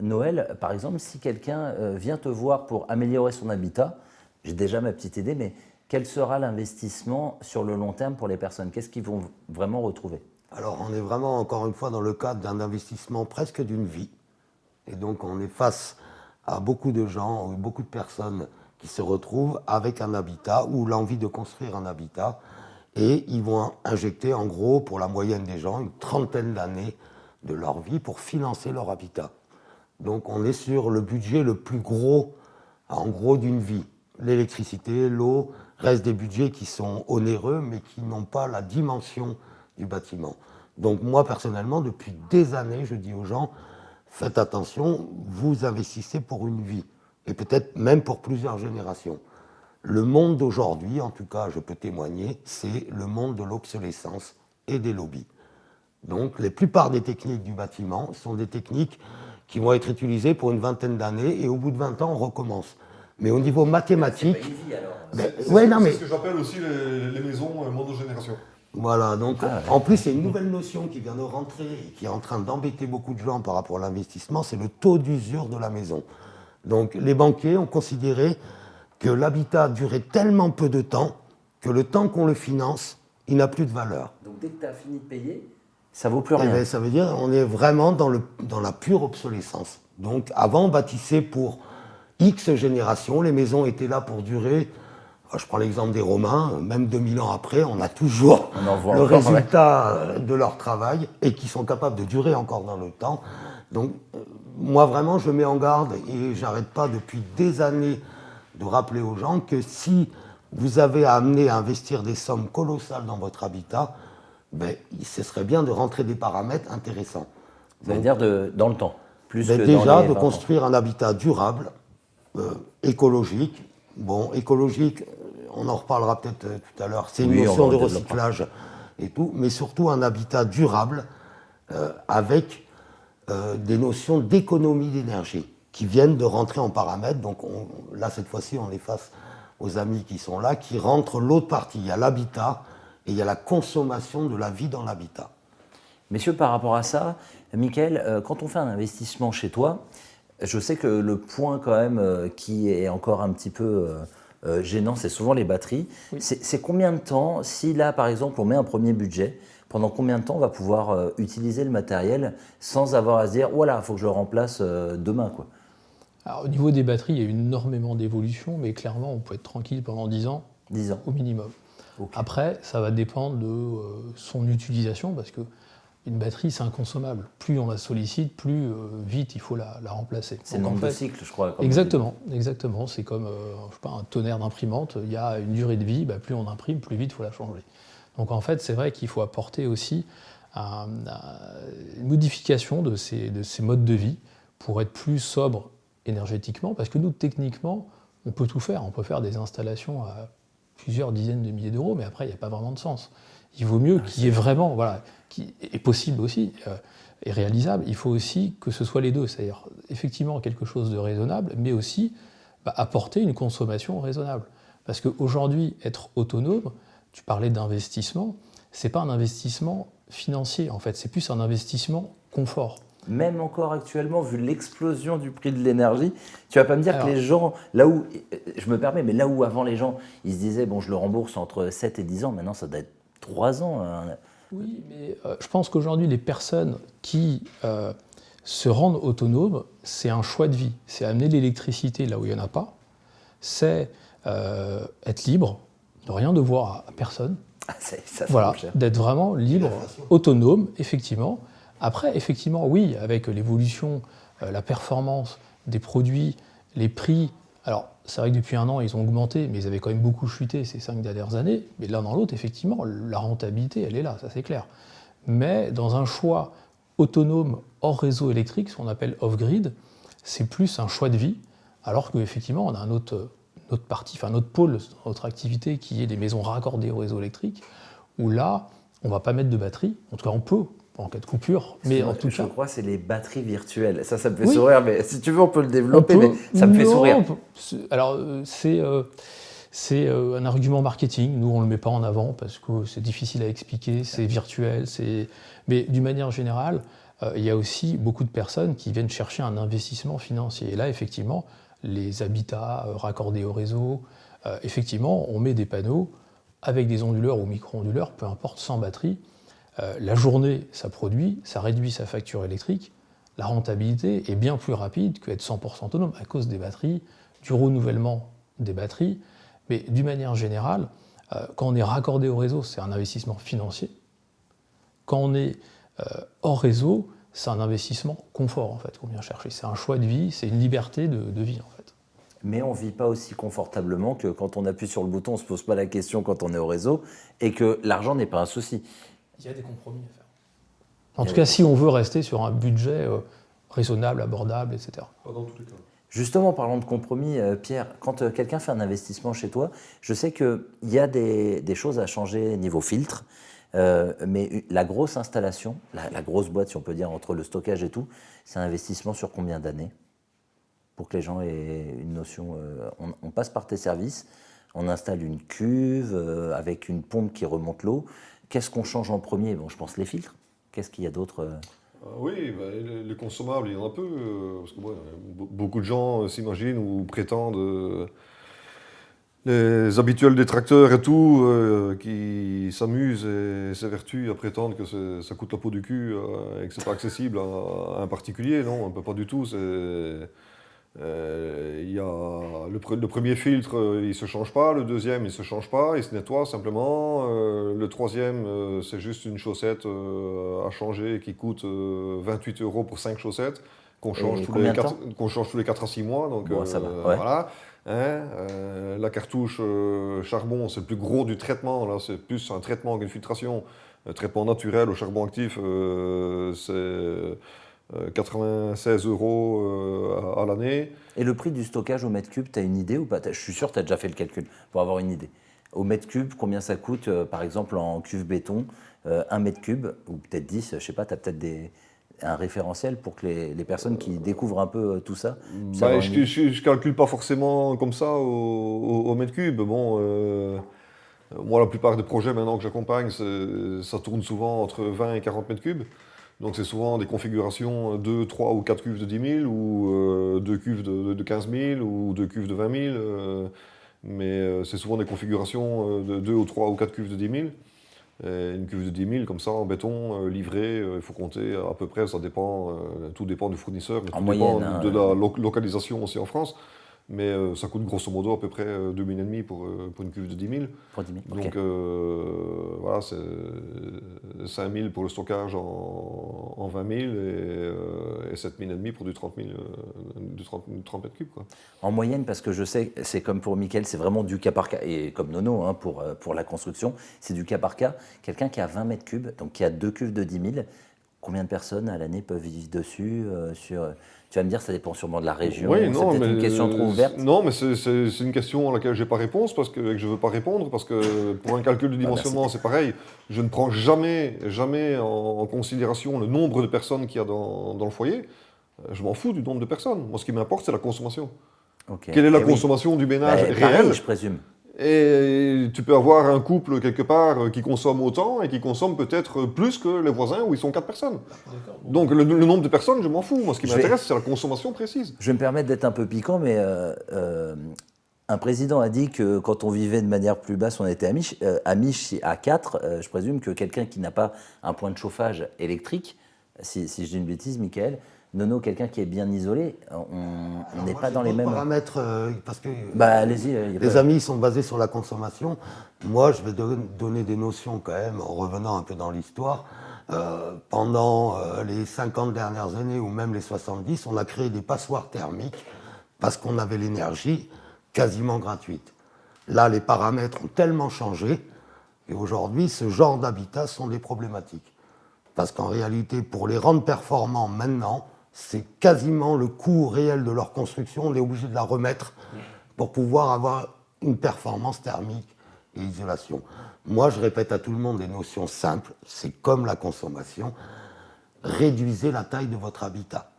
Noël, par exemple, si quelqu'un vient te voir pour améliorer son habitat, j'ai déjà ma petite idée, mais quel sera l'investissement sur le long terme pour les personnes? Qu'est-ce qu'ils vont vraiment retrouver? Alors, on est vraiment, encore une fois, dans le cadre d'un investissement presque d'une vie. Et donc, on est face à beaucoup de gens, beaucoup de personnes qui se retrouvent avec un habitat ou l'envie de construire un habitat. Et ils vont injecter, en gros, pour la moyenne des gens, une trentaine d'années de leur vie pour financer leur habitat. Donc, on est sur le budget le plus gros, en gros, d'une vie. L'électricité, l'eau, restent des budgets qui sont onéreux, mais qui n'ont pas la dimension du bâtiment. Donc moi, personnellement, depuis des années, je dis aux gens, faites attention, vous investissez pour une vie, et peut-être même pour plusieurs générations. Le monde d'aujourd'hui, en tout cas, je peux témoigner, c'est le monde de l'obsolescence et des lobbies. Donc la plupart des techniques du bâtiment sont des techniques qui vont être utilisées pour une vingtaine d'années, et au bout de 20 ans, on recommence. Mais au niveau mathématique... C'est pas easy, alors. C'est ce que j'appelle aussi les maisons monogénération. Voilà, donc en plus, il y a une nouvelle notion qui vient de rentrer et qui est en train d'embêter beaucoup de gens par rapport à l'investissement, c'est le taux d'usure de la maison. Donc les banquiers ont considéré que l'habitat durait tellement peu de temps que le temps qu'on le finance, il n'a plus de valeur. Donc dès que tu as fini de payer, ça vaut plus Eh rien. bien, ça veut dire qu'on est vraiment dans la pure obsolescence. Donc avant, on bâtissait pour X générations, les maisons étaient là pour durer... Je prends l'exemple des Romains, même 2000 ans après, on a toujours le résultat de leur travail et qui sont capables de durer encore dans le temps. Donc, moi vraiment, je mets en garde et j'arrête pas depuis des années de rappeler aux gens que si vous avez amené à investir des sommes colossales dans votre habitat, ben, ce serait bien de rentrer des paramètres intéressants. Ça veut dire dans le temps, plus Mais que déjà, dans les de 20 ans. construire un habitat durable, écologique. Bon, écologique, on en reparlera peut-être tout à l'heure, c'est une Oui, on notion va de en développer. recyclage et tout, mais surtout un habitat durable avec des notions d'économie d'énergie qui viennent de rentrer en paramètre. Donc là, cette fois-ci, on est face aux amis qui sont là, qui rentrent l'autre partie. Il y a l'habitat et il y a la consommation de la vie dans l'habitat. Messieurs, par rapport à ça, Mickaël, quand on fait un investissement chez toi, je sais que le point quand même qui est encore un petit peu gênant, c'est souvent les batteries. Oui. C'est combien de temps, si là par exemple on met un premier budget, pendant combien de temps on va pouvoir utiliser le matériel sans avoir à se dire voilà, il faut que je le remplace demain quoi. Alors, au niveau des batteries, il y a eu énormément d'évolutions, mais clairement, on peut être tranquille pendant 10 ans 10 ans. au minimum. Ok. Après, ça va dépendre de son utilisation, parce que une batterie, c'est inconsommable. Plus on la sollicite, plus vite il faut la remplacer. C'est le Donc, en nombre de fait, cycles, je crois. comme on dit. exactement. C'est comme je sais pas, un tonnerre d'imprimante. Il y a une durée de vie, plus on imprime, plus vite il faut la changer. Donc en fait, c'est vrai qu'il faut apporter aussi une modification de ces modes de vie pour être plus sobre énergétiquement, parce que nous, techniquement, on peut tout faire. On peut faire des installations à plusieurs dizaines de milliers d'euros, mais après, il n'y a pas vraiment de sens. Il vaut mieux qu'il y ait vraiment, voilà, qui est possible aussi, et réalisable, il faut aussi que ce soit les deux, c'est-à-dire effectivement quelque chose de raisonnable, mais aussi apporter une consommation raisonnable. Parce qu'aujourd'hui, être autonome, tu parlais d'investissement, c'est pas un investissement financier, en fait, c'est plus un investissement confort. Même encore actuellement, vu l'explosion du prix de l'énergie, tu vas pas me dire Alors, que les gens, là où, je me permets, mais là où avant les gens, ils se disaient, bon, je le rembourse entre 7 et 10 ans, maintenant ça doit être 3 ans. Hein. Oui, mais je pense qu'aujourd'hui, les personnes qui se rendent autonomes, c'est un choix de vie. C'est amener l'électricité là où il n'y en a pas, c'est être libre, de rien devoir à personne, Ça voilà, coûte cher. d'être vraiment libre, autonome, effectivement. Après, effectivement, oui, avec l'évolution, la performance des produits, les prix. Alors, c'est vrai que depuis un an, ils ont augmenté, mais ils avaient quand même beaucoup chuté ces 5 dernières années. Mais l'un dans l'autre, effectivement, la rentabilité, elle est là, ça c'est clair. Mais dans un choix autonome hors réseau électrique, ce qu'on appelle off-grid, c'est plus un choix de vie, alors qu'effectivement, on a notre partie, enfin notre pôle, notre activité qui est des maisons raccordées au réseau électrique, où là, on ne va pas mettre de batterie, en tout cas on peut, en cas de coupure, mais en tout Je cas... crois que c'est les batteries virtuelles. Ça me fait Oui. sourire, mais si tu veux, on peut le on développer, peut- mais ça me fait non, sourire. Alors, c'est un argument marketing. Nous, on ne le met pas en avant parce que c'est difficile à expliquer, c'est virtuel. Mais d'une manière générale, il y a aussi beaucoup de personnes qui viennent chercher un investissement financier. Et là, effectivement, les habitats raccordés au réseau, effectivement, on met des panneaux avec des onduleurs ou micro-onduleurs, peu importe, sans batterie. La journée, ça produit, ça réduit sa facture électrique. La rentabilité est bien plus rapide qu'être 100% autonome à cause des batteries, du renouvellement des batteries. Mais d'une manière générale, quand on est raccordé au réseau, c'est un investissement financier. Quand on est hors réseau, c'est un investissement confort en fait qu'on vient chercher. C'est un choix de vie, c'est une liberté de vie en fait. Mais on ne vit pas aussi confortablement que quand on appuie sur le bouton, on ne se pose pas la question quand on est au réseau, et que l'argent n'est pas un souci. Il y a des compromis à faire. En tout cas, si on veut rester sur un budget raisonnable, abordable, etc. Pas dans tous les cas. Justement, parlons de compromis, Pierre, quand quelqu'un fait un investissement chez toi, je sais qu'il y a des choses à changer niveau filtre, mais la grosse installation, la grosse boîte, si on peut dire, entre le stockage et tout, c'est un investissement sur combien d'années? Pour que les gens aient une notion. On passe par tes services, on installe une cuve avec une pompe qui remonte l'eau. Qu'est-ce qu'on change en premier? Bon, je pense les filtres. Qu'est-ce qu'il y a d'autre? Oui, les consommables, il y en a peu, parce que beaucoup de gens s'imaginent ou prétendent, les habituels détracteurs et tout, qui s'amusent et s'évertuent à prétendre que ça coûte la peau du cul et que c'est pas accessible à un particulier. Non, un peu pas du tout. Il y a le premier filtre, il se change pas, le deuxième, il se change pas, il se nettoie simplement. Le troisième, c'est juste une chaussette à changer qui coûte 28 € pour 5 chaussettes qu'on change, qu'on change tous les 4 à 6 mois. Donc, bon, ça va, ouais. Voilà. Hein, la cartouche charbon, c'est le plus gros du traitement. Là, c'est plus un traitement qu'une filtration. Un traitement naturel au charbon actif, c'est 96 € à l'année. Et le prix du stockage au mètre cube, tu as une idée ou pas? Je suis sûr que tu as déjà fait le calcul pour avoir une idée. Au mètre cube, combien ça coûte, par exemple, en cuve béton, 1 mètre cube, ou peut-être 10, je sais pas, tu as peut-être un référentiel pour que les personnes qui découvrent un peu tout ça puissent avoir une idée. Je calcule pas forcément comme ça au mètre cube. Bon, moi, la plupart des projets maintenant que j'accompagne, ça tourne souvent entre 20 et 40 mètres cubes. Donc c'est souvent des configurations 2, 3 ou 4 cuves de 10 000, ou 2 cuves de 15 000, ou 2 cuves de 20 000. Mais c'est souvent des configurations de 2 ou 3 ou 4 cuves de 10 000. Et une cuve de 10 000, comme ça, en béton, livré, il faut compter à peu près, ça dépend, tout dépend du fournisseur, mais En tout moyenne, dépend de la localisation aussi en France. Mais ça coûte grosso modo à peu près 2 500 € pour une cuve de 10 000. Pour 10 000, ok. Donc voilà, c'est 5 000 pour le stockage en 20 000 et 7 500 € pour du 30 mètres cubes, quoi. En moyenne, parce que je sais, c'est comme pour Mickaël, c'est vraiment du cas par cas, et comme Nono, hein, pour la construction, c'est du cas par cas. Quelqu'un qui a 20 mètres cubes, donc qui a 2 cuves de 10 000, combien de personnes à l'année peuvent vivre dessus Tu vas me dire, ça dépend sûrement de la région, Oui, c'est peut-être une question trop ouverte. Non, mais c'est une question à laquelle je n'ai pas réponse, parce que je ne veux pas répondre, parce que pour un calcul de dimensionnement, c'est pareil. Je ne prends jamais en considération le nombre de personnes qu'il y a dans le foyer. Je m'en fous du nombre de personnes. Moi, ce qui m'importe, c'est la consommation. Ok. Quelle est la Eh oui. consommation du ménage Pareil, réel? je présume. Et tu peux avoir un couple quelque part qui consomme autant et qui consomme peut-être plus que les voisins où ils sont 4 personnes. Donc le nombre de personnes, je m'en fous. Moi, ce qui m'intéresse, c'est la consommation précise. Je vais me permettre d'être un peu piquant, mais un président a dit que quand on vivait de manière plus basse, on était amiche à 4. Je présume que quelqu'un qui n'a pas un point de chauffage électrique, si je dis une bêtise, Mickaël, Nono, quelqu'un qui est bien isolé, on n'est pas dans les mêmes paramètres, parce que allez-y. les amis sont basés sur la consommation. Moi, je vais donner des notions quand même, en revenant un peu dans l'histoire. Pendant les 50 dernières années, ou même les 70, on a créé des passoires thermiques parce qu'on avait l'énergie quasiment gratuite. Là, les paramètres ont tellement changé et aujourd'hui, ce genre d'habitat sont des problématiques. Parce qu'en réalité, pour les rendre performants maintenant, c'est quasiment le coût réel de leur construction. On est obligé de la remettre pour pouvoir avoir une performance thermique et isolation. Moi, je répète à tout le monde des notions simples. C'est comme la consommation. Réduisez la taille de votre habitat.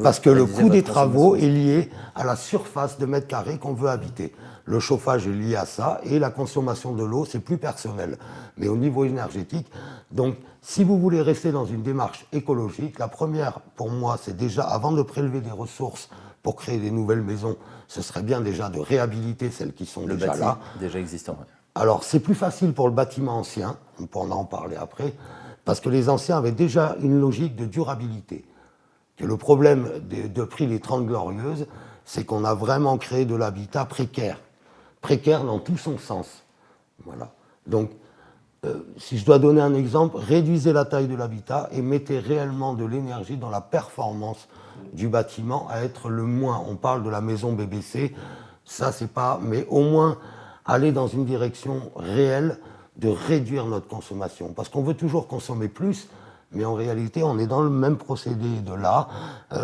Parce que le coût des travaux est lié à la surface de mètres carrés qu'on veut habiter. Le chauffage est lié à ça et la consommation de l'eau, c'est plus personnel. Mais au niveau énergétique, donc si vous voulez rester dans une démarche écologique, la première pour moi, c'est déjà avant de prélever des ressources pour créer des nouvelles maisons, ce serait bien déjà de réhabiliter celles qui sont déjà là. Déjà existant. Ouais. Alors c'est plus facile pour le bâtiment ancien, on pourra en parler après, parce que les anciens avaient déjà une logique de durabilité. Que le problème depuis les 30 Glorieuses, c'est qu'on a vraiment créé de l'habitat précaire. Précaire dans tout son sens. Voilà. Donc, si je dois donner un exemple, réduisez la taille de l'habitat et mettez réellement de l'énergie dans la performance du bâtiment à être le moins. On parle de la maison BBC, ça c'est pas... Mais au moins, aller dans une direction réelle de réduire notre consommation. Parce qu'on veut toujours consommer plus, mais en réalité, on est dans le même procédé de là.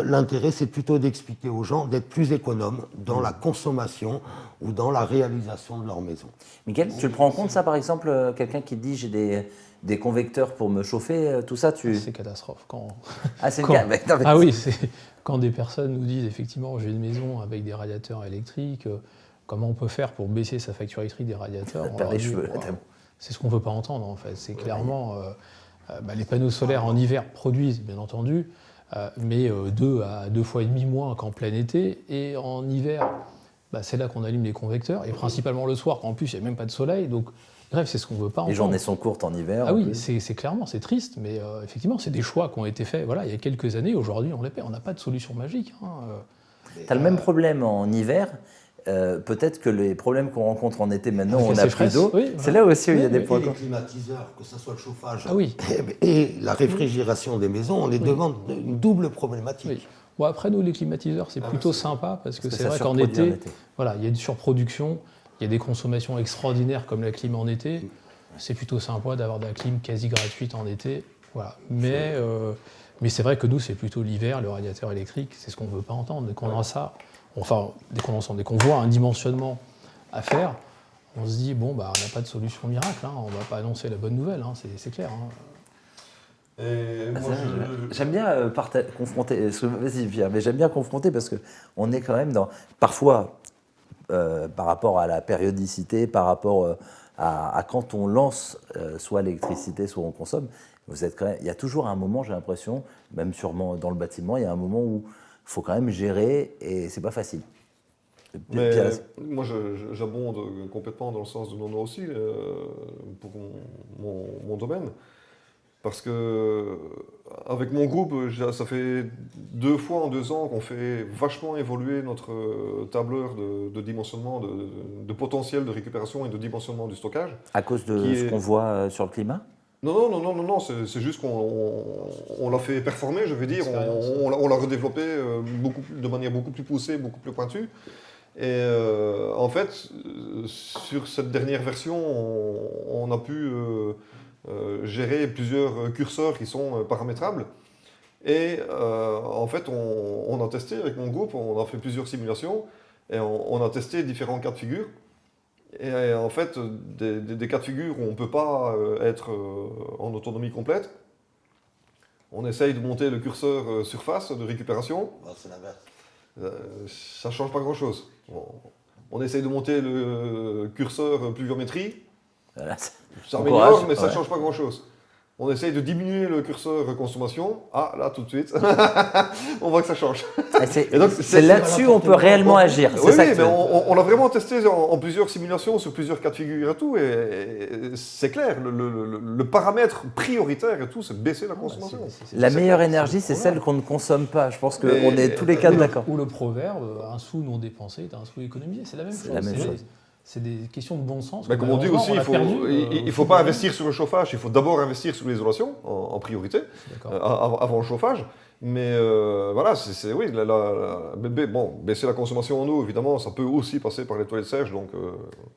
L'intérêt, c'est plutôt d'expliquer aux gens d'être plus économes dans la consommation ou dans la réalisation de leur maison. Mickaël, tu le prends en compte ça, par exemple, quelqu'un qui te dit j'ai des convecteurs pour me chauffer, tout ça C'est catastrophe. C'est le cas. Ah oui, quand des personnes nous disent effectivement j'ai une maison avec des radiateurs électriques, comment on peut faire pour baisser sa facture électrique des radiateurs? Perdre les cheveux. C'est ce qu'on ne veut pas entendre en fait. C'est clairement... les panneaux solaires en hiver produisent, bien entendu, mais 2 fois et demi moins qu'en plein été. Et en hiver, c'est là qu'on allume les convecteurs, et principalement le soir, quand en plus il n'y a même pas de soleil. Donc, bref, c'est ce qu'on ne veut pas entendre. Les journées sont courtes en hiver. Ah oui, c'est clairement, c'est triste, mais effectivement, c'est des choix qui ont été faits il y a quelques années. Aujourd'hui, on les paie. On n'a pas de solution magique. Tu as le même problème en hiver. Peut-être que les problèmes qu'on rencontre en été maintenant, on n'a plus d'eau. Oui, c'est là aussi où il y a des points. Les climatiseurs, que ce soit le chauffage oui. et la réfrigération des maisons, on les demande une double problématique. Oui. Bon, après, nous, les climatiseurs, c'est plutôt sympa parce que c'est vrai qu'en été, voilà, il y a une surproduction, il y a des consommations extraordinaires comme la clim en été. C'est plutôt sympa d'avoir de la clim quasi gratuite en été. Voilà. Mais c'est vrai que nous, c'est plutôt l'hiver, le radiateur électrique, c'est ce qu'on ne veut pas entendre. Dès qu'on a ça, dès qu'on voit un dimensionnement à faire, on se dit, bon, bah, on n'a pas de solution miracle, hein, on ne va pas annoncer la bonne nouvelle, hein, c'est clair. Hein. J'aime bien confronter, vas-y Pierre, mais j'aime bien confronter parce qu'on est quand même dans, parfois, par rapport à la périodicité, par rapport à quand on lance soit l'électricité, soit on consomme, vous êtes quand même, il y a toujours un moment, j'ai l'impression, même sûrement dans le bâtiment, il y a un moment où il faut quand même gérer et c'est pas facile. Mais moi, j'abonde complètement dans le sens de Nono aussi, pour mon domaine. Parce que avec mon groupe, ça fait 2 fois en 2 ans qu'on fait vachement évoluer notre tableur de dimensionnement, de potentiel de récupération et de dimensionnement du stockage. À cause de ce qu'on voit sur le climat ? Non, c'est juste qu'on l'a fait performer, je veux dire, on l'a redéveloppé de manière beaucoup plus poussée, beaucoup plus pointue. Et en fait, sur cette dernière version, on a pu gérer plusieurs curseurs qui sont paramétrables. Et en fait, on a testé avec mon groupe, on a fait plusieurs simulations, et on a testé différents cas de figure. Et en fait, des cas de figure où on ne peut pas être en autonomie complète, on essaye de monter le curseur surface de récupération. C'est l'inverse. Ça ne change pas grand-chose. On essaye de monter le curseur pluviométrie. Voilà, Ça améliore, mais ça ne change pas grand-chose. On essaye de diminuer le curseur consommation. Ah, là, tout de suite, on voit que ça change. C'est là-dessus qu'on peut réellement agir. Oui, mais on l'a vraiment testé en plusieurs simulations, sur plusieurs cas de figure et tout. Et c'est clair, le paramètre prioritaire et tout, c'est baisser la consommation. La meilleure énergie, c'est celle qu'on ne consomme pas. Je pense qu'on est tous les cas d'accord. Ou le proverbe, un sou non dépensé est un sou économisé. C'est la même chose. C'est des questions de bon sens. Mais comme on dit aussi, il ne faut pas investir sur le chauffage, il faut d'abord investir sur l'isolation en priorité, avant le chauffage. Mais voilà, oui, baisser la consommation en eau, évidemment, ça peut aussi passer par les toilettes sèches. Donc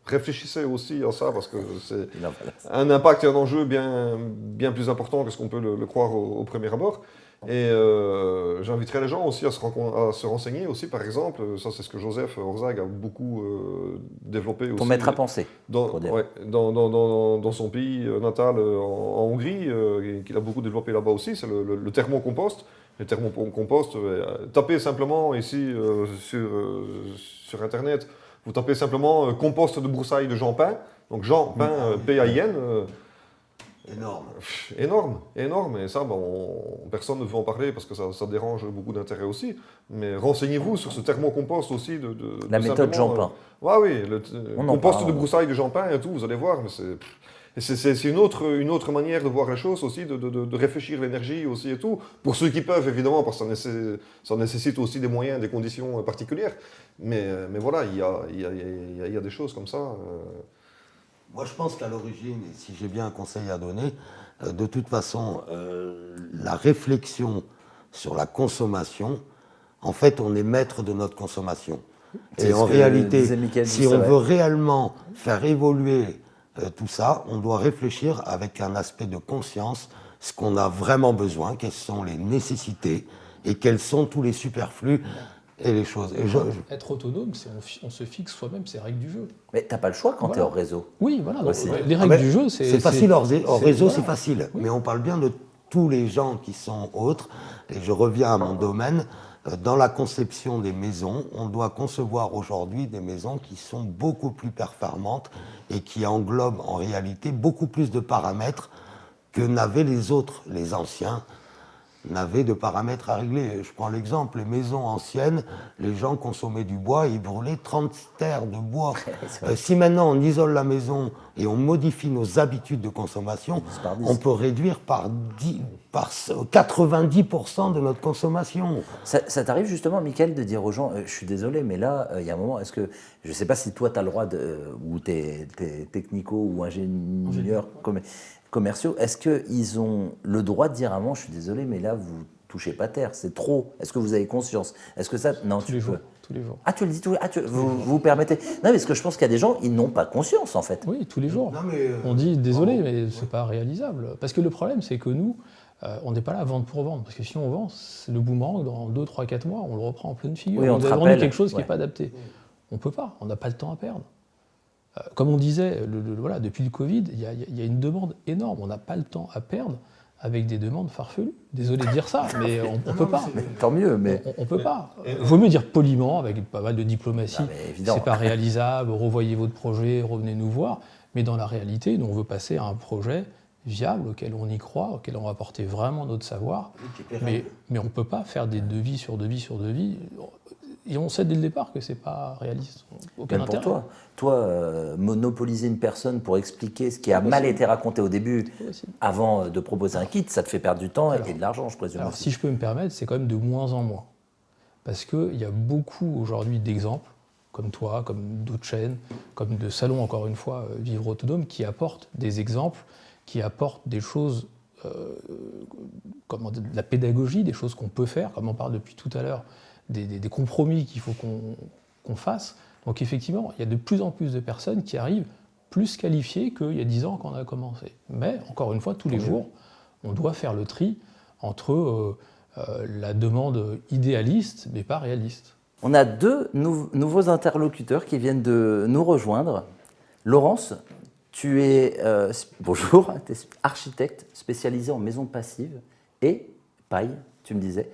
réfléchissez aussi à ça, parce que c'est un impact et un enjeu bien plus important que ce qu'on peut le croire au premier abord. Et j'inviterai les gens aussi à se renseigner aussi, par exemple, ça c'est ce que Joseph Orzag a beaucoup développé aussi. Pour mettre à penser. Dans son pays natal en Hongrie, qu'il a beaucoup développé là-bas aussi, c'est le thermocompost. Le thermocompost, tapez simplement ici sur Internet, vous tapez simplement compost de broussailles de Jean Pain, donc Jean Pain, P-A-I-N. Énorme. Et ça, personne ne veut en parler parce que ça dérange beaucoup d'intérêt aussi. Mais renseignez-vous sur ce thermocompost aussi. La méthode Jean Pain. Oui, le compost de broussailles de Jean Pain et tout, vous allez voir. Mais c'est une autre manière de voir les choses aussi, de réfléchir l'énergie aussi et tout. Pour ceux qui peuvent, évidemment, parce que ça nécessite aussi des moyens, des conditions particulières. Mais voilà, il y a des choses comme ça. Moi, je pense qu'à l'origine, et si j'ai bien un conseil à donner, de toute façon, la réflexion sur la consommation, en fait, on est maître de notre consommation. Et en réalité, si on veut réellement faire évoluer tout ça, on doit réfléchir avec un aspect de conscience, ce qu'on a vraiment besoin, quelles sont les nécessités et quels sont tous les superflus. Et les choses. Être autonome, on se fixe soi-même ses règles du jeu. Mais t'as pas le choix quand tu es hors réseau. Oui, voilà. Les règles du jeu, c'est facile hors réseau, c'est facile. Oui. Mais on parle bien de tous les gens qui sont autres. Et je reviens à mon domaine. Dans la conception des maisons, on doit concevoir aujourd'hui des maisons qui sont beaucoup plus performantes et qui englobent en réalité beaucoup plus de paramètres que n'avaient les autres, les anciens. N'avaient de paramètres à régler. Je prends l'exemple, les maisons anciennes, les gens consommaient du bois et ils brûlaient 30 terres de bois. Si maintenant on isole la maison et on modifie nos habitudes de consommation, on peut réduire par 90% de notre consommation. Ça t'arrive justement, Mickaël, de dire aux gens, je suis désolé, mais là, il y a un moment, je ne sais pas si toi tu as le droit, ou t'es technico ou ingénieur commerciaux, est-ce qu'ils ont le droit de dire à un moment, je suis désolé, mais là, vous touchez pas terre, c'est trop. Est-ce que vous avez conscience? Est-ce que ça... Non, tous les jours. Ah, tu le dis tous les jours. Vous permettez... Non, parce que je pense qu'il y a des gens, ils n'ont pas conscience, en fait. Oui, tous les jours. On dit, désolé, mais c'est pas réalisable. Parce que le problème, c'est que nous, on n'est pas là à vendre pour vendre, parce que si on vend, le boomerang, dans 2, 3, 4 mois, on le reprend en pleine figure. Oui, on vous te avez vendu rappelle, quelque chose qui ouais. n'est pas adapté. On ne peut pas, on n'a pas le temps à perdre. Comme on disait, voilà, depuis le Covid, il y a une demande énorme. On n'a pas le temps à perdre avec des demandes farfelues. Désolé de dire ça, mais on ne peut pas. Tant mieux, mais... On peut pas. Il vaut mieux dire poliment, avec pas mal de diplomatie. Non, mais évidemment. C'est pas réalisable, revoyez votre projet, revenez nous voir. Mais dans la réalité, nous, on veut passer à un projet viable, auquel on y croit, auquel on va apporter vraiment notre savoir. Mais on ne peut pas faire des devis sur devis sur devis. Et on sait dès le départ que ce n'est pas réaliste. Aucun Même pour intérêt. toi, monopoliser une personne pour expliquer ce qui a mal été raconté au début, avant de proposer un kit, ça te fait perdre du temps et de l'argent, je présume. Alors, aussi. si je peux me permettre, c'est quand même de moins en moins. Parce qu'il y a beaucoup aujourd'hui d'exemples, comme toi, comme d'autres chaînes, comme de salons, encore une fois, Vivre Autonome, qui apportent des exemples, qui apportent des choses, de la pédagogie, des choses qu'on peut faire, comme on parle depuis tout à l'heure, des compromis qu'il faut qu'on fasse. Donc effectivement, il y a de plus en plus de personnes qui arrivent plus qualifiées qu'il y a 10 ans quand on a commencé. Mais, encore une fois, tous les jours, on doit faire le tri entre la demande idéaliste, mais pas réaliste. On a deux nouveaux interlocuteurs qui viennent de nous rejoindre. Laurence, tu es, bonjour, tu es architecte spécialisé en maisons passives et paille, tu me disais.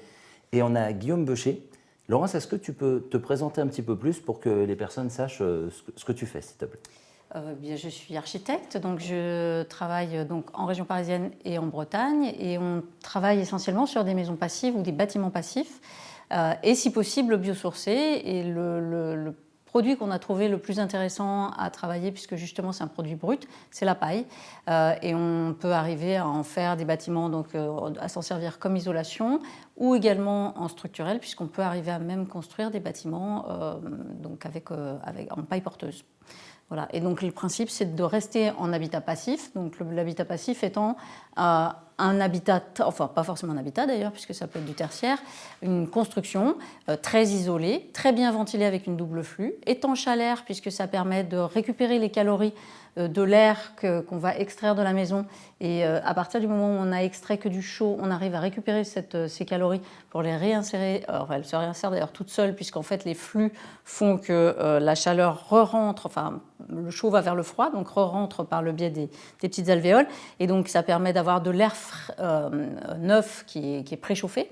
Et on a Guillaume Beucher. Laurence, est-ce que tu peux te présenter un petit peu plus pour que les personnes sachent ce que tu fais, s'il te plaît? Bien, je suis architecte, donc je travaille donc en région parisienne et en Bretagne, et on travaille essentiellement sur des maisons passives ou des bâtiments passifs, et si possible biosourcés. Et le produit qu'on a trouvé le plus intéressant à travailler, puisque justement c'est un produit brut, c'est la paille, et on peut arriver à en faire des bâtiments, donc à s'en servir comme isolation, ou également en structurel, puisqu'on peut arriver à même construire des bâtiments donc en paille porteuse. Voilà. Et donc le principe, c'est de rester en habitat passif. Donc l'habitat passif étant un habitat, enfin pas forcément un habitat d'ailleurs, puisque ça peut être du tertiaire, une construction très isolée, très bien ventilée avec une double flux, étanche à l'air, puisque ça permet de récupérer les calories de l'air qu'on va extraire de la maison. Et à partir du moment où on a extrait que du chaud, on arrive à récupérer ces calories pour les réinsérer. Alors, elles se réinsèrent d'ailleurs toutes seules, puisqu'en fait les flux font que la chaleur re-rentre, enfin le chaud va vers le froid, donc re-rentre par le biais des petites alvéoles. Et donc ça permet d'avoir de l'air neuf qui est préchauffé.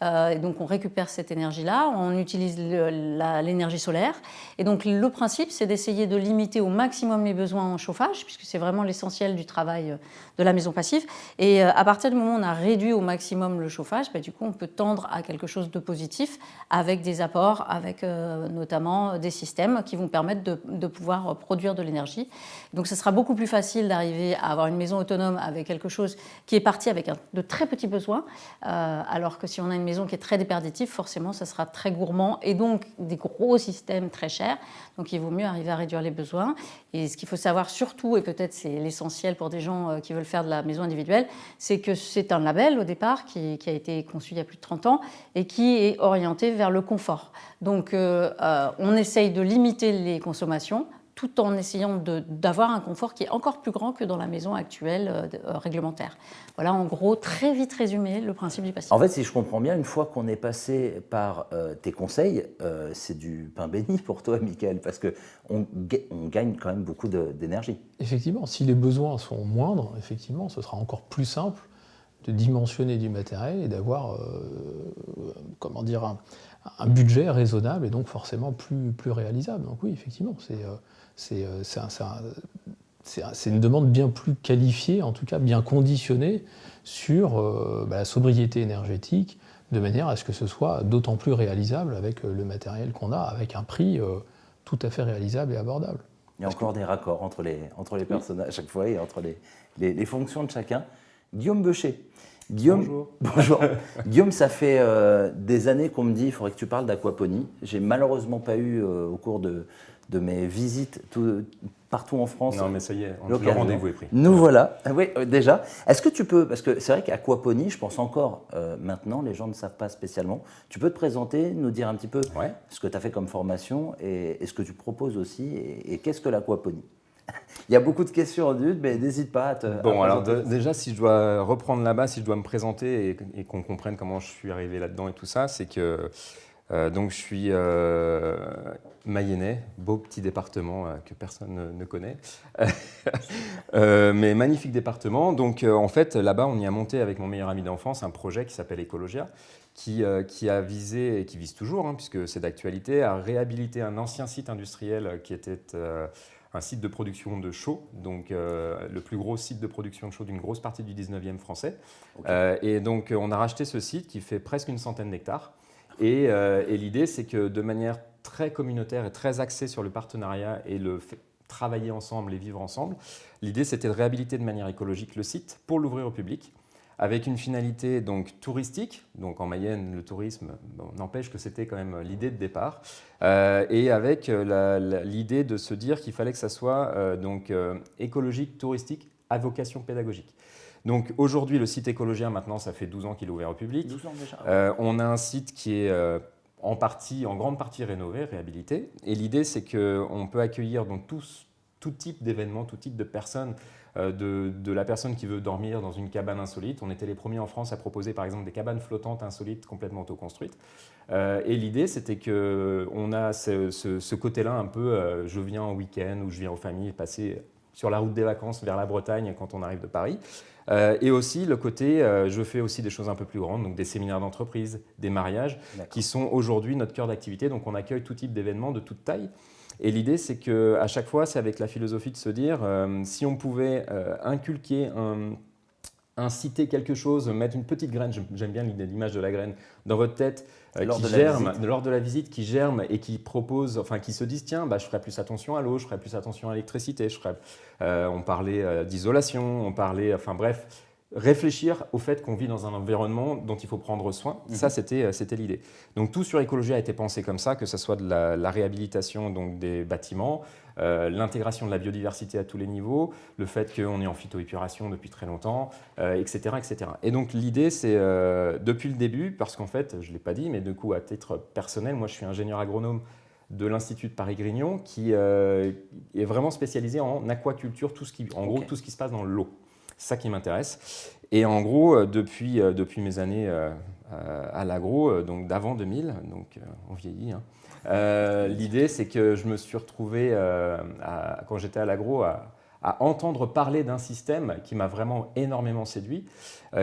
Et donc on récupère cette énergie-là, on utilise l'énergie solaire. Et donc le principe, c'est d'essayer de limiter au maximum les besoins en chauffage, puisque c'est vraiment l'essentiel du travail de la maison passive. Et à partir du moment où on a réduit au maximum le chauffage, du coup on peut tendre à quelque chose de positif avec des apports, avec notamment des systèmes qui vont permettre de pouvoir produire de l'énergie. Donc ce sera beaucoup plus facile d'arriver à avoir une maison autonome avec quelque chose qui est parti avec de très petits besoins, alors que si on a une maison qui est très déperditive, forcément, ça sera très gourmand et donc des gros systèmes très chers. Donc, il vaut mieux arriver à réduire les besoins. Et ce qu'il faut savoir surtout, et peut-être c'est l'essentiel pour des gens qui veulent faire de la maison individuelle, c'est que c'est un label au départ qui a été conçu il y a plus de 30 ans et qui est orienté vers le confort. Donc, on essaye de limiter les consommations tout en essayant d'avoir un confort qui est encore plus grand que dans la maison actuelle réglementaire. Voilà, en gros, très vite résumé, le principe du passif. En fait, si je comprends bien, une fois qu'on est passé par tes conseils, c'est du pain béni pour toi, Michael, parce qu'on gagne quand même beaucoup d'énergie. Effectivement, si les besoins sont moindres, effectivement, ce sera encore plus simple de dimensionner du matériel et d'avoir un budget raisonnable et donc forcément plus réalisable. Donc oui, effectivement, c'est une demande bien plus qualifiée, en tout cas bien conditionnée sur la sobriété énergétique, de manière à ce que ce soit d'autant plus réalisable avec le matériel qu'on a, avec un prix tout à fait réalisable et abordable. Il y a encore des raccords entre les personnages à chaque fois et entre les fonctions de chacun. Guillaume Beucher. Guillaume, bonjour. Guillaume, ça fait des années qu'on me dit qu'il faudrait que tu parles d'aquaponie. J'ai malheureusement pas eu au cours de mes visites partout en France. Non, mais ça y est, le rendez-vous est pris. Nous voilà. Oui, déjà. Est-ce que tu peux, parce que c'est vrai qu'aquaponie, je pense encore maintenant, les gens ne savent pas spécialement. Tu peux te présenter, nous dire un petit peu ce que tu as fait comme formation et ce que tu proposes aussi et qu'est-ce que l'aquaponie? Il y a beaucoup de questions en une, mais n'hésite pas à te. Bon, à alors présenter. déjà, si je dois reprendre là-bas, si je dois me présenter et qu'on comprenne comment je suis arrivé là-dedans et tout ça, c'est que donc je suis Mayennais, beau petit département que personne ne connaît, mais magnifique département. Donc en fait, là-bas, on y a monté avec mon meilleur ami d'enfance un projet qui s'appelle Ecologia, qui a visé, et qui vise toujours, hein, puisque c'est d'actualité, à réhabiliter un ancien site industriel qui était un site de production de chaux, donc le plus gros site de production de chaux d'une grosse partie du 19e français. Okay. Et donc on a racheté ce site qui fait presque une centaine d'hectares. Et l'idée, c'est que de manière très communautaire et très axée sur le partenariat et le travailler ensemble et vivre ensemble, l'idée, c'était de réhabiliter de manière écologique le site pour l'ouvrir au public, avec une finalité donc touristique. Donc en Mayenne, le tourisme, n'empêche que c'était quand même l'idée de départ, et avec l'idée de se dire qu'il fallait que ça soit écologique, touristique, à vocation pédagogique. Donc aujourd'hui, le site Ecologia, maintenant, ça fait 12 ans qu'il est ouvert au public. 12 ans déjà. On a un site qui est en grande partie rénové, réhabilité. Et l'idée, c'est qu'on peut accueillir donc tout type d'événements, tout type de personnes, de la personne qui veut dormir dans une cabane insolite. On était les premiers en France à proposer, par exemple, des cabanes flottantes insolites complètement autoconstruites. Et l'idée, c'était qu'on a ce côté-là un peu, je viens en week-end ou je viens en famille passer sur la route des vacances vers la Bretagne quand on arrive de Paris. Et aussi le côté, je fais aussi des choses un peu plus grandes, donc des séminaires d'entreprise, des mariages, qui sont aujourd'hui notre cœur d'activité. Donc on accueille tout type d'événements de toute taille. Et l'idée, c'est qu'à chaque fois, c'est avec la philosophie de se dire, si on pouvait inculquer inciter quelque chose, mettre une petite graine, j'aime bien l'image de la graine, dans votre tête, qui germe, lors de la visite, qui germe et qui propose, enfin qui se disent, tiens, je ferai plus attention à l'eau, je ferai plus attention à l'électricité, on parlait d'isolation, on parlait, enfin bref, réfléchir au fait qu'on vit dans un environnement dont il faut prendre soin, ça c'était l'idée. Donc tout sur Ecologia a été pensé comme ça, que ce soit de la réhabilitation donc, des bâtiments, l'intégration de la biodiversité à tous les niveaux, le fait qu'on est en phytoépuration depuis très longtemps, etc., etc. Et donc l'idée c'est, depuis le début, parce qu'en fait, je ne l'ai pas dit, mais du coup à titre personnel, moi je suis ingénieur agronome de l'Institut de Paris-Grignon qui est vraiment spécialisé en aquaculture, tout ce qui se passe dans l'eau. C'est ça qui m'intéresse. Et en gros, depuis mes années à l'agro, donc d'avant 2000, donc on vieillit, hein, l'idée c'est que je me suis retrouvé, quand j'étais à l'agro, à entendre parler d'un système qui m'a vraiment énormément séduit,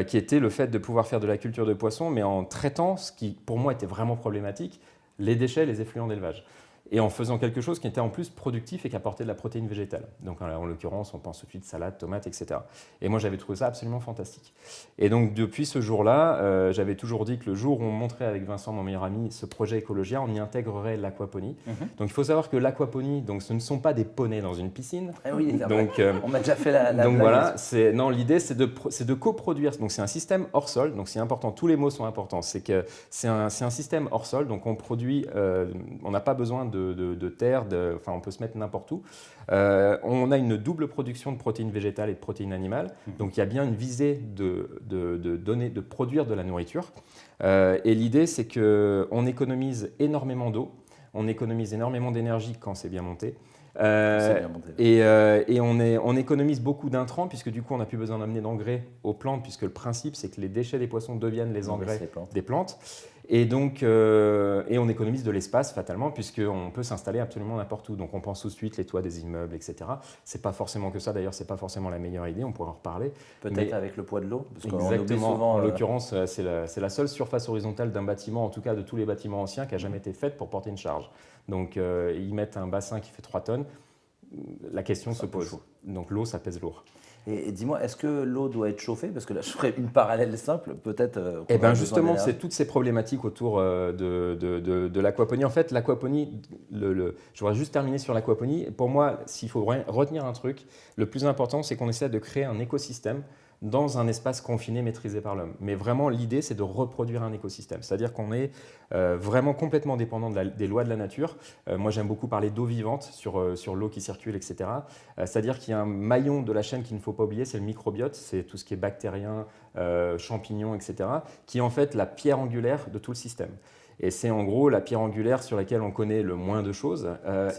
qui était le fait de pouvoir faire de la culture de poissons, mais en traitant ce qui pour moi était vraiment problématique, les déchets, les effluents d'élevage. Et en faisant quelque chose qui était en plus productif et qui apportait de la protéine végétale. Donc en l'occurrence, on pense tout de suite salade, tomate, etc. Et moi, j'avais trouvé ça absolument fantastique. Et donc depuis ce jour-là, j'avais toujours dit que le jour où on montrait avec Vincent, mon meilleur ami, ce projet Ecologia, on y intégrerait l'aquaponie. Donc il faut savoir que l'aquaponie, donc ce ne sont pas des poneys dans une piscine. Ah oui, donc, on m'a déjà fait la donc blague. Voilà, l'idée c'est de coproduire. Donc c'est un système hors sol, donc c'est important, tous les mots sont importants. C'est que c'est un système hors sol, donc on produit, on n'a pas besoin de terre, on peut se mettre n'importe où. On a une double production de protéines végétales et de protéines animales, donc il y a bien une visée de produire de la nourriture. Et l'idée, c'est qu'on économise énormément d'eau, on économise énormément d'énergie quand c'est bien monté. Et on économise beaucoup d'intrants, puisque du coup, on n'a plus besoin d'amener d'engrais aux plantes, puisque le principe, c'est que les déchets des poissons deviennent les engrais des plantes. Et donc, et on économise de l'espace fatalement, puisqu'on peut s'installer absolument n'importe où. Donc on pense tout de suite les toits des immeubles, etc. C'est pas forcément que ça, d'ailleurs, c'est pas forcément la meilleure idée, on pourra en reparler. Peut-être avec le poids de l'eau. Exactement, souvent, en l'occurrence, c'est la seule surface horizontale d'un bâtiment, en tout cas de tous les bâtiments anciens, qui n'a jamais été faite pour porter une charge. Donc ils mettent un bassin qui fait 3 tonnes, la question se pose. Donc l'eau, ça pèse lourd. Et dis-moi, est-ce que l'eau doit être chauffée? Parce que là, je ferais une parallèle simple, peut-être. Eh bien, justement, c'est toutes ces problématiques autour de l'aquaponie. En fait, l'aquaponie, je voudrais juste terminer sur l'aquaponie. Pour moi, s'il faut retenir un truc, le plus important, c'est qu'on essaie de créer un écosystème dans un espace confiné maîtrisé par l'homme. Mais vraiment, l'idée, c'est de reproduire un écosystème. C'est-à-dire qu'on est vraiment complètement dépendant des lois de la nature. Moi, j'aime beaucoup parler d'eau vivante sur l'eau qui circule, etc. C'est-à-dire qu'il y a un maillon de la chaîne qu'il ne faut pas oublier, c'est le microbiote, c'est tout ce qui est bactérien, champignons, etc., qui est en fait la pierre angulaire de tout le système. Et c'est en gros la pierre angulaire sur laquelle on connaît le moins de choses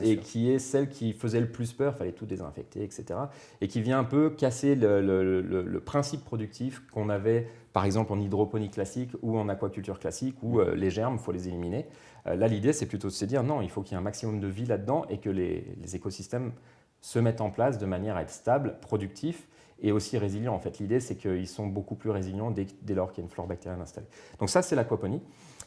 et sûr. qui est celle qui faisait le plus peur, il fallait tout désinfecter, etc. Et qui vient un peu casser le principe productif qu'on avait par exemple en hydroponie classique ou en aquaculture classique où les germes, il faut les éliminer. Là, l'idée, c'est plutôt de se dire non, il faut qu'il y ait un maximum de vie là-dedans et que les écosystèmes se mettent en place de manière à être stables, productifs et aussi résilients. En fait, l'idée, c'est qu'ils sont beaucoup plus résilients dès lors qu'il y a une flore bactérienne installée. Donc ça, c'est l'aquaponie.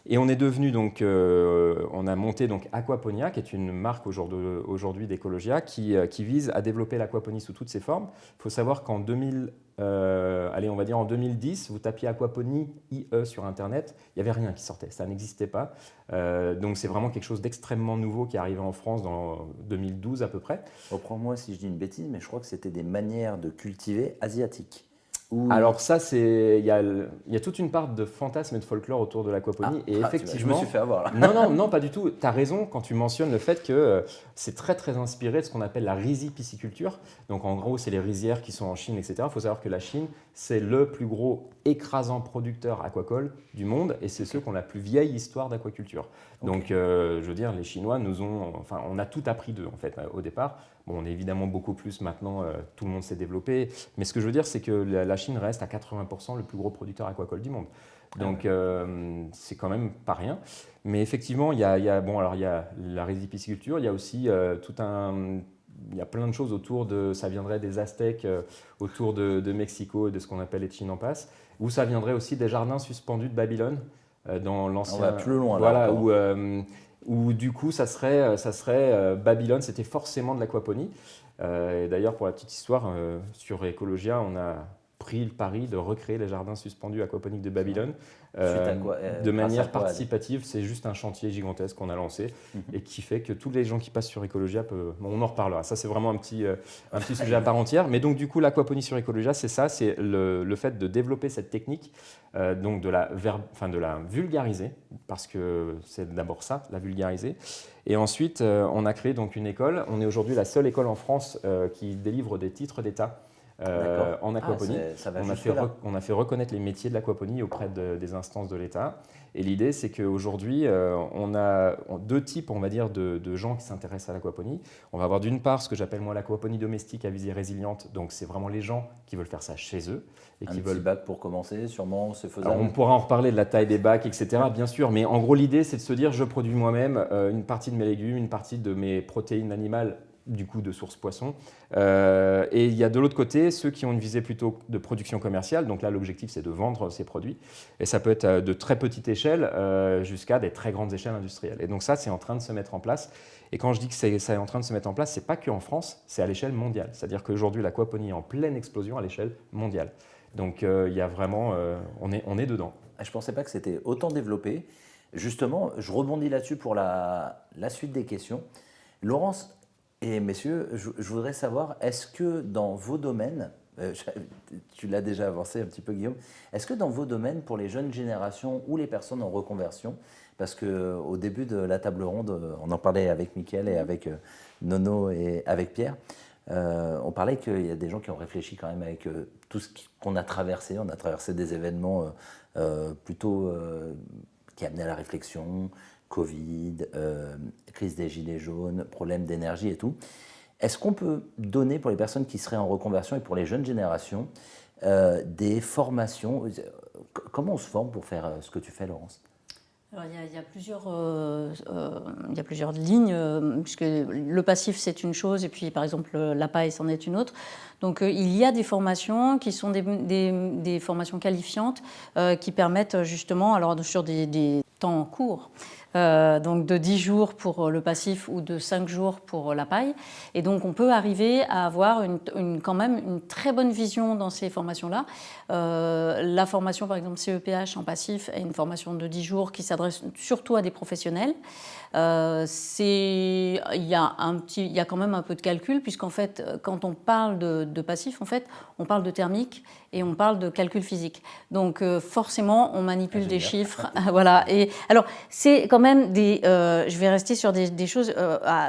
Et on est devenu donc, on a monté donc Aquaponia, qui est une marque aujourd'hui d'Ecologia, qui vise à développer l'aquaponie sous toutes ses formes. Il faut savoir qu'en 2010, vous tapiez aquaponie IE sur Internet, il n'y avait rien qui sortait, ça n'existait pas. Donc c'est vraiment quelque chose d'extrêmement nouveau qui est arrivé en France dans 2012 à peu près. Reprends-moi si je dis une bêtise, mais je crois que c'était des manières de cultiver asiatiques. Alors ça, il y a toute une part de fantasme et de folklore autour de l'aquaponie. Et effectivement, je me suis fait avoir là. Non, pas du tout. Tu as raison quand tu mentionnes le fait que c'est très très inspiré de ce qu'on appelle la rizipisciculture. Donc en gros, c'est les rizières qui sont en Chine, etc. Il faut savoir que la Chine, c'est le plus gros écrasant producteur aquacole du monde et c'est ceux qui ont la plus vieille histoire d'aquaculture. Donc je veux dire, les Chinois on a tout appris d'eux en fait au départ. Bon, on est évidemment beaucoup plus maintenant, tout le monde s'est développé. Mais ce que je veux dire, c'est que la Chine reste à 80% le plus gros producteur aquacole du monde. Donc c'est quand même pas rien. Mais effectivement, il y a la rizipisciculture, il y a aussi il y a plein de choses autour de, ça viendrait des Aztèques, autour de Mexico et de ce qu'on appelle les Chinampas, ou ça viendrait aussi des jardins suspendus de Babylone, dans l'ancien. On va plus loin voilà, là. où du coup, ça serait Babylone, c'était forcément de l'aquaponie. Et d'ailleurs, pour la petite histoire, sur Ecologia, on a pris le pari de recréer les jardins suspendus aquaponiques de Babylone de manière participative. C'est juste un chantier gigantesque qu'on a lancé et qui fait que tous les gens qui passent sur Ecologia peuvent... Bon, on en reparlera. Ça, c'est vraiment un petit sujet à part entière. Mais donc, du coup, l'aquaponie sur Ecologia, c'est ça, c'est le fait de développer cette technique, donc de la vulgariser, parce que c'est d'abord ça, la vulgariser. Et ensuite, on a créé donc une école. On est aujourd'hui la seule école en France qui délivre des titres d'État en aquaponie. On a fait reconnaître les métiers de l'aquaponie auprès des instances de l'État. Et l'idée, c'est qu'aujourd'hui, on a deux types, on va dire, de gens qui s'intéressent à l'aquaponie. On va avoir d'une part ce que j'appelle moi l'aquaponie domestique à visée résiliente. Donc, c'est vraiment les gens qui veulent faire ça chez eux. Et qui veulent bac pour commencer, sûrement, c'est faisable. Alors, on pourra en reparler de la taille des bacs, etc. Bien sûr, mais en gros, l'idée, c'est de se dire, je produis moi-même une partie de mes légumes, une partie de mes protéines animales, du coup de source poisson. Et il y a de l'autre côté ceux qui ont une visée plutôt de production commerciale. Donc là, l'objectif, c'est de vendre ces produits. Et ça peut être de très petite échelle jusqu'à des très grandes échelles industrielles. Et donc ça, c'est en train de se mettre en place. Et quand je dis que ça est en train de se mettre en place, c'est pas qu'en France, c'est à l'échelle mondiale. C'est-à-dire qu'aujourd'hui, l'aquaponie est en pleine explosion à l'échelle mondiale. Donc il y a vraiment, on est dedans. Je ne pensais pas que c'était autant développé. Justement, je rebondis là-dessus pour la suite des questions. Laurence et messieurs, je voudrais savoir, est-ce que dans vos domaines, tu l'as déjà avancé un petit peu Guillaume, est-ce que dans vos domaines, pour les jeunes générations ou les personnes en reconversion, parce qu'au début de la table ronde, on en parlait avec Mickaël et avec Nono et avec Pierre, on parlait qu'il y a des gens qui ont réfléchi quand même avec tout ce qu'on a traversé. On a traversé des événements plutôt qui amenaient à la réflexion, Covid, crise des gilets jaunes, problème d'énergie et tout. Est-ce qu'on peut donner pour les personnes qui seraient en reconversion et pour les jeunes générations des formations? Comment on se forme pour faire ce que tu fais, Laurence? Alors, il y a plusieurs lignes, puisque le passif, c'est une chose, et puis, par exemple, la paille, c'en est une autre. Donc, il y a des formations qui sont des formations qualifiantes qui permettent justement, alors sur des temps courts, donc de 10 jours pour le passif ou de 5 jours pour la paille. Et donc, on peut arriver à avoir quand même une très bonne vision dans ces formations-là. La formation, par exemple, CEPH en passif, est une formation de 10 jours qui s'adresse surtout à des professionnels. Il y a quand même un peu de calcul, puisqu'en fait, quand on parle de passif, en fait, on parle de thermique et on parle de calcul physique. Donc, forcément, on manipule des chiffres. Voilà. Et alors, c'est quand même je vais rester sur des choses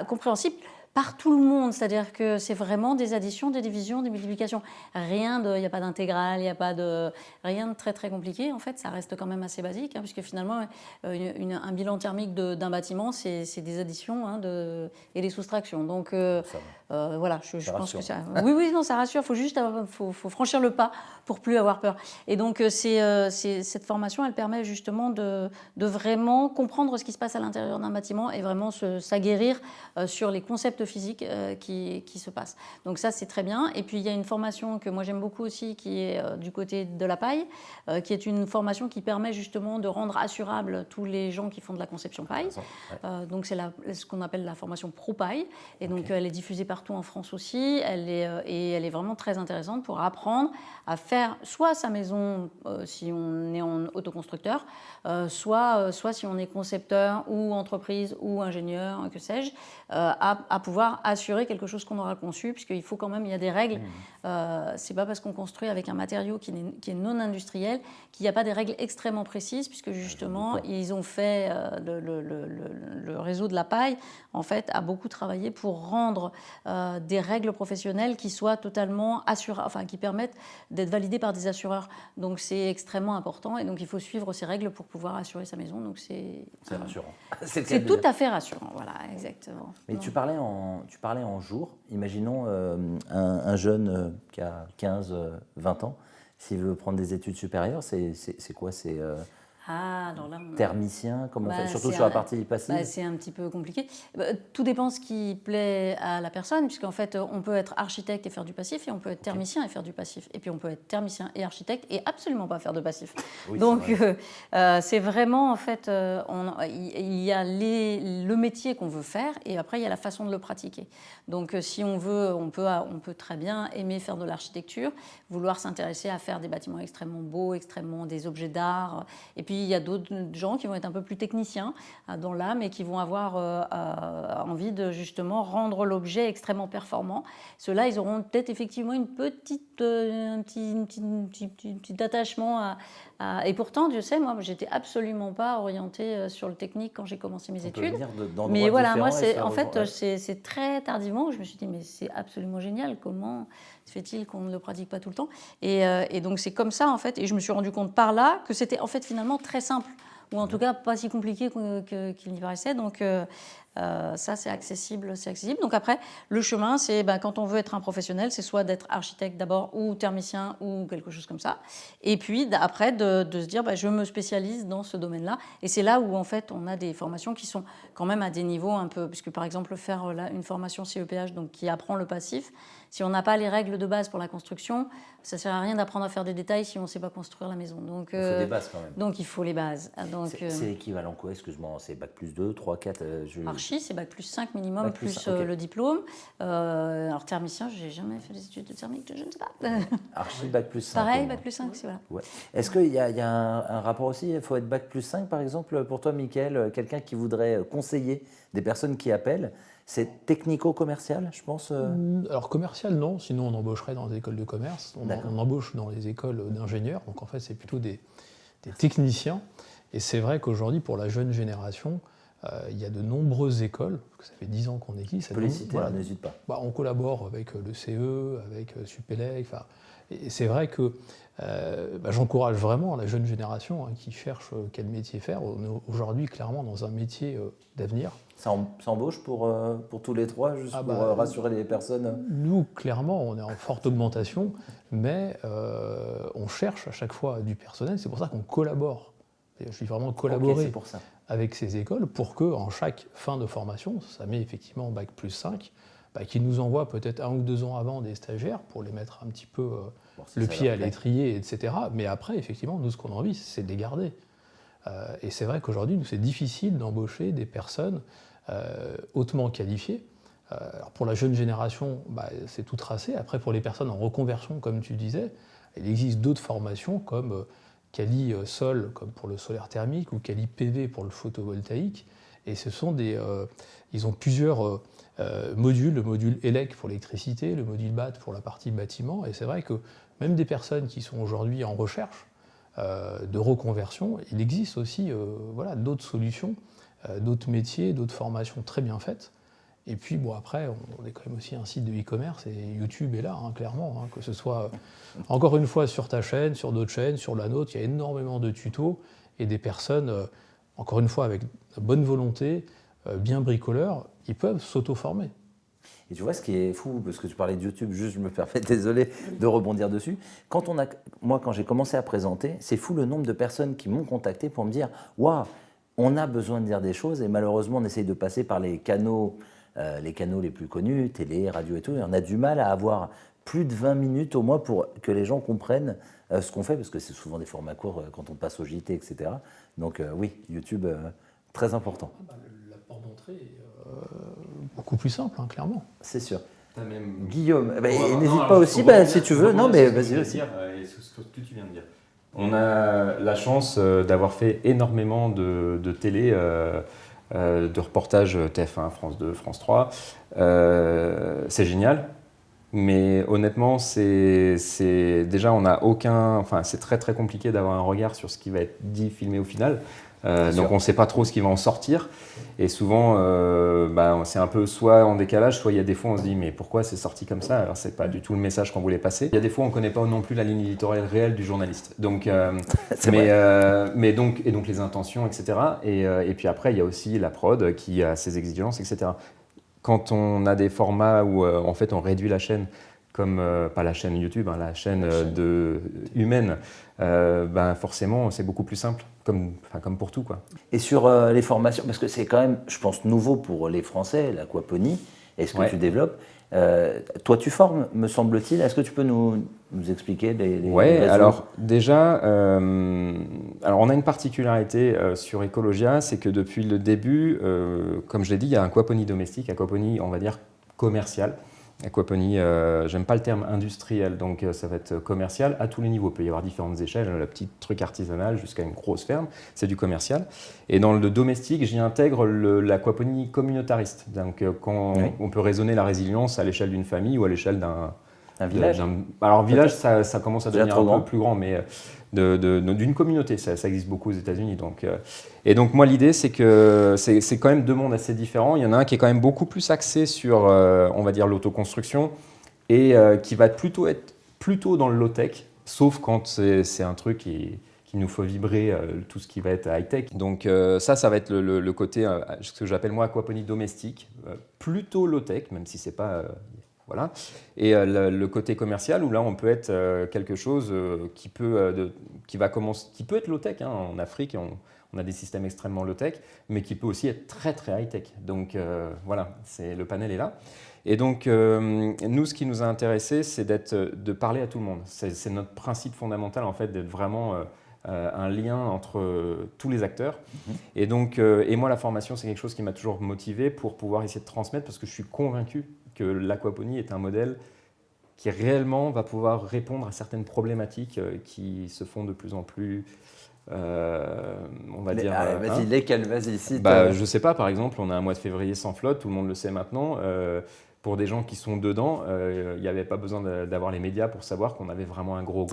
compréhensibles. par tout le monde, c'est-à-dire que c'est vraiment des additions, des divisions, des multiplications. Il n'y a pas d'intégrale, il n'y a pas de rien de très très compliqué. En fait, ça reste quand même assez basique, puisque finalement, un bilan thermique d'un bâtiment, c'est des additions et des soustractions. Donc voilà, je pense que ça. Oui, non, ça rassure. Faut franchir le pas pour plus avoir peur. Et donc cette formation, elle permet justement de vraiment comprendre ce qui se passe à l'intérieur d'un bâtiment et vraiment s'aguerrir sur les concepts physiques qui se passent. Donc ça, c'est très bien. Et puis, il y a une formation que moi, j'aime beaucoup aussi, qui est du côté de la paille, qui est une formation qui permet justement de rendre assurable tous les gens qui font de la conception paille. Donc, c'est ce qu'on appelle la formation pro-paille. Et donc, elle est diffusée partout en France aussi. Elle est vraiment très intéressante pour apprendre à faire soit sa maison, si on est en autoconstructeur, soit si on est concepteur ou entreprise ou ingénieur, que sais-je, à pouvoir assurer quelque chose qu'on aura conçu, puisqu'il faut quand même, il y a des règles. C'est pas parce qu'on construit avec un matériau qui est non industriel qu'il n'y a pas des règles extrêmement précises, puisque justement, ils ont fait le réseau de la paille, en fait, a beaucoup travaillé pour rendre des règles professionnelles qui soient totalement assurées, enfin, qui permettent d'être validées par des assureurs. Donc, c'est extrêmement important, et donc il faut suivre ces règles pour pouvoir assurer sa maison. Donc, c'est rassurant. C'est tout à fait rassurant, voilà, exactement. Mais tu parlais en jours. Imaginons un jeune qui a 15, 20 ans, s'il veut prendre des études supérieures, c'est quoi? C'est alors là, thermicien, comment on fait? Surtout sur la partie passive. C'est un petit peu compliqué. Tout dépend ce qui plaît à la personne, puisqu'en fait, on peut être architecte et faire du passif, et on peut être thermicien et faire du passif. Et puis, on peut être thermicien et architecte et absolument pas faire de passif. Oui, donc, c'est vraiment, en fait, il y a le métier qu'on veut faire, et après, il y a la façon de le pratiquer. Donc, si on veut, on peut très bien aimer faire de l'architecture, vouloir s'intéresser à faire des bâtiments extrêmement beaux, des objets d'art, et puis il y a d'autres gens qui vont être un peu plus techniciens dans l'âme et qui vont avoir envie de justement rendre l'objet extrêmement performant. Ceux-là, ils auront peut-être effectivement un petit attachement et pourtant, Dieu sait, moi, j'étais absolument pas orientée sur le technique quand j'ai commencé mes études. Mais voilà, moi, c'est très tardivement où je me suis dit, mais c'est absolument génial, comment se fait-il qu'on ne le pratique pas tout le temps? Et donc, c'est comme ça, en fait, et je me suis rendu compte par là que c'était, en fait, finalement très simple, ou en tout cas pas si compliqué qu'il n'y paraissait. Donc, ça, c'est accessible. Donc après, le chemin, c'est quand on veut être un professionnel, c'est soit d'être architecte d'abord, ou thermicien, ou quelque chose comme ça. Et puis après, de se dire, je me spécialise dans ce domaine-là. Et c'est là où, en fait, on a des formations qui sont quand même à des niveaux un peu... Puisque, par exemple, faire une formation CEPH, donc, qui apprend le passif, si on n'a pas les règles de base pour la construction, ça ne sert à rien d'apprendre à faire des détails si on ne sait pas construire la maison. Donc, il faut des bases quand même. Donc, il faut les bases. C'est l'équivalent quoi? Excuse-moi, c'est bac plus 2, 3, 4 Archi, c'est bac plus 5 minimum, bac plus okay. Le diplôme. Alors, thermicien, je n'ai jamais fait des études de thermique, je ne sais pas. Archi, bac plus 5. Pareil, bac plus 5, c'est voilà. Ouais. Est-ce qu'il y a un rapport aussi? Il faut être bac plus 5, par exemple, pour toi, Mickaël, quelqu'un qui voudrait conseiller des personnes qui appellent. C'est technico-commercial, je pense Alors commercial, non, sinon on embaucherait dans les écoles de commerce. On embauche dans les écoles d'ingénieurs, donc en fait c'est plutôt des techniciens. Et c'est vrai qu'aujourd'hui, pour la jeune génération, il y a de nombreuses écoles, parce que ça fait 10 ans qu'on existe. Tu peux les citer, voilà, n'hésite pas. On collabore avec le CE, avec Supélec, et c'est vrai que j'encourage vraiment la jeune génération qui cherche quel métier faire. On est aujourd'hui clairement dans un métier d'avenir. Ça embauche pour tous les trois, juste pour rassurer les personnes? Nous, clairement, on est en forte augmentation, mais on cherche à chaque fois du personnel. C'est pour ça qu'on collabore. Je suis vraiment collaboré avec ces écoles pour qu'en chaque fin de formation, ça met effectivement bac plus 5, qu'ils nous envoient peut-être 1 ou 2 ans avant des stagiaires pour les mettre un petit peu le pied à l'étrier, etc. Mais après, effectivement, nous, ce qu'on a envie, c'est de les garder. Et c'est vrai qu'aujourd'hui, nous, c'est difficile d'embaucher des personnes hautement qualifiées. Alors pour la jeune génération, c'est tout tracé. Après, pour les personnes en reconversion, comme tu disais, il existe d'autres formations comme Quali Sol, comme pour le solaire thermique, ou Quali PV pour le photovoltaïque. Et ce sont ils ont plusieurs modules, le module ELEC pour l'électricité, le module BAT pour la partie bâtiment. Et c'est vrai que même des personnes qui sont aujourd'hui en recherche de reconversion, il existe aussi d'autres solutions, d'autres métiers, d'autres formations très bien faites. Et puis bon, après, on est quand même aussi un site de e-commerce et YouTube est là, hein, clairement. Hein, que ce soit, encore une fois, sur ta chaîne, sur d'autres chaînes, sur la nôtre, il y a énormément de tutos et des personnes, encore une fois, avec de bonne volonté, bien bricoleurs, ils peuvent s'auto-former. Et tu vois, ce qui est fou, parce que tu parlais de YouTube, juste je me permets, désolé de rebondir dessus. Moi, quand j'ai commencé à présenter, c'est fou le nombre de personnes qui m'ont contacté pour me dire « Waouh, on a besoin de dire des choses » et malheureusement, on essaye de passer par les canaux les plus connus, télé, radio et tout, et on a du mal à avoir plus de 20 minutes au moins pour que les gens comprennent ce qu'on fait, parce que c'est souvent des formats courts quand on passe au JT, etc. Donc oui, YouTube, très important. La porte d'entrée est beaucoup plus simple, hein, clairement. C'est sûr. Même... Guillaume, n'hésite pas aussi, si tu veux. Non, mais vas-y aussi. Ce que tu viens de dire. On a la chance d'avoir fait énormément de télé, de reportages TF1, France 2, France 3. C'est génial. Mais honnêtement, déjà, on n'a aucun... Enfin, c'est très très compliqué d'avoir un regard sur ce qui va être dit, filmé au final. Donc on ne sait pas trop ce qui va en sortir. Et souvent, c'est un peu soit en décalage, soit il y a des fois on se dit mais pourquoi c'est sorti comme ça? Alors c'est pas du tout le message qu'on voulait passer. Il y a des fois on ne connaît pas non plus la ligne éditoriale réelle du journaliste. Donc, donc les intentions, etc. Et puis après, il y a aussi la prod qui a ses exigences, etc. Quand on a des formats où en fait on réduit la chaîne, comme pas la chaîne YouTube, hein, la chaîne humaine, forcément c'est beaucoup plus simple, comme pour tout, quoi. Et sur les formations, parce que c'est quand même, je pense, nouveau pour les Français, l'aquaponie, et ce que tu développes. Toi, tu formes, me semble-t-il. Est-ce que tu peux nous expliquer les réseaux? Alors déjà, alors on a une particularité sur Ecologia, c'est que depuis le début, comme je l'ai dit, il y a un aquaponie domestique, aquaponie, on va dire, commerciale. Aquaponie, j'aime pas le terme industriel, donc ça va être commercial à tous les niveaux. Il peut y avoir différentes échelles, le petit truc artisanal jusqu'à une grosse ferme, c'est du commercial. Et dans le domestique, j'y intègre l'aquaponie communautariste. Donc on peut raisonner la résilience à l'échelle d'une famille ou à l'échelle d'un village. Alors village, ça commence à devenir un peu plus grand, mais d'une communauté, ça existe beaucoup aux États-Unis. Et donc moi l'idée c'est que c'est quand même deux mondes assez différents. Il y en a un qui est quand même beaucoup plus axé sur, on va dire, l'autoconstruction et qui va être plutôt dans le low-tech, sauf quand c'est un truc qui nous faut vibrer tout ce qui va être high-tech. Donc ça va être le côté, ce que j'appelle moi aquaponie domestique, plutôt low-tech, même si c'est pas... Voilà. Et le côté commercial, où là, on peut être quelque chose qui peut être low-tech. Hein. En Afrique, on a des systèmes extrêmement low-tech, mais qui peut aussi être très, très high-tech. Donc voilà, le panel est là. Et donc, nous, ce qui nous a intéressé, c'est de parler à tout le monde. C'est notre principe fondamental, en fait, d'être vraiment un lien entre tous les acteurs. Et donc, et moi, la formation, c'est quelque chose qui m'a toujours motivé pour pouvoir essayer de transmettre, parce que je suis convaincu que l'aquaponie est un modèle qui réellement va pouvoir répondre à certaines problématiques qui se font de plus en plus, on va dire... Vas-y, lesquelles? Vas-y, cite. Je sais pas, par exemple, on a un mois de février sans flotte, tout le monde le sait maintenant. Pour des gens qui sont dedans, il n'y avait pas besoin d'avoir les médias pour savoir qu'on avait vraiment un gros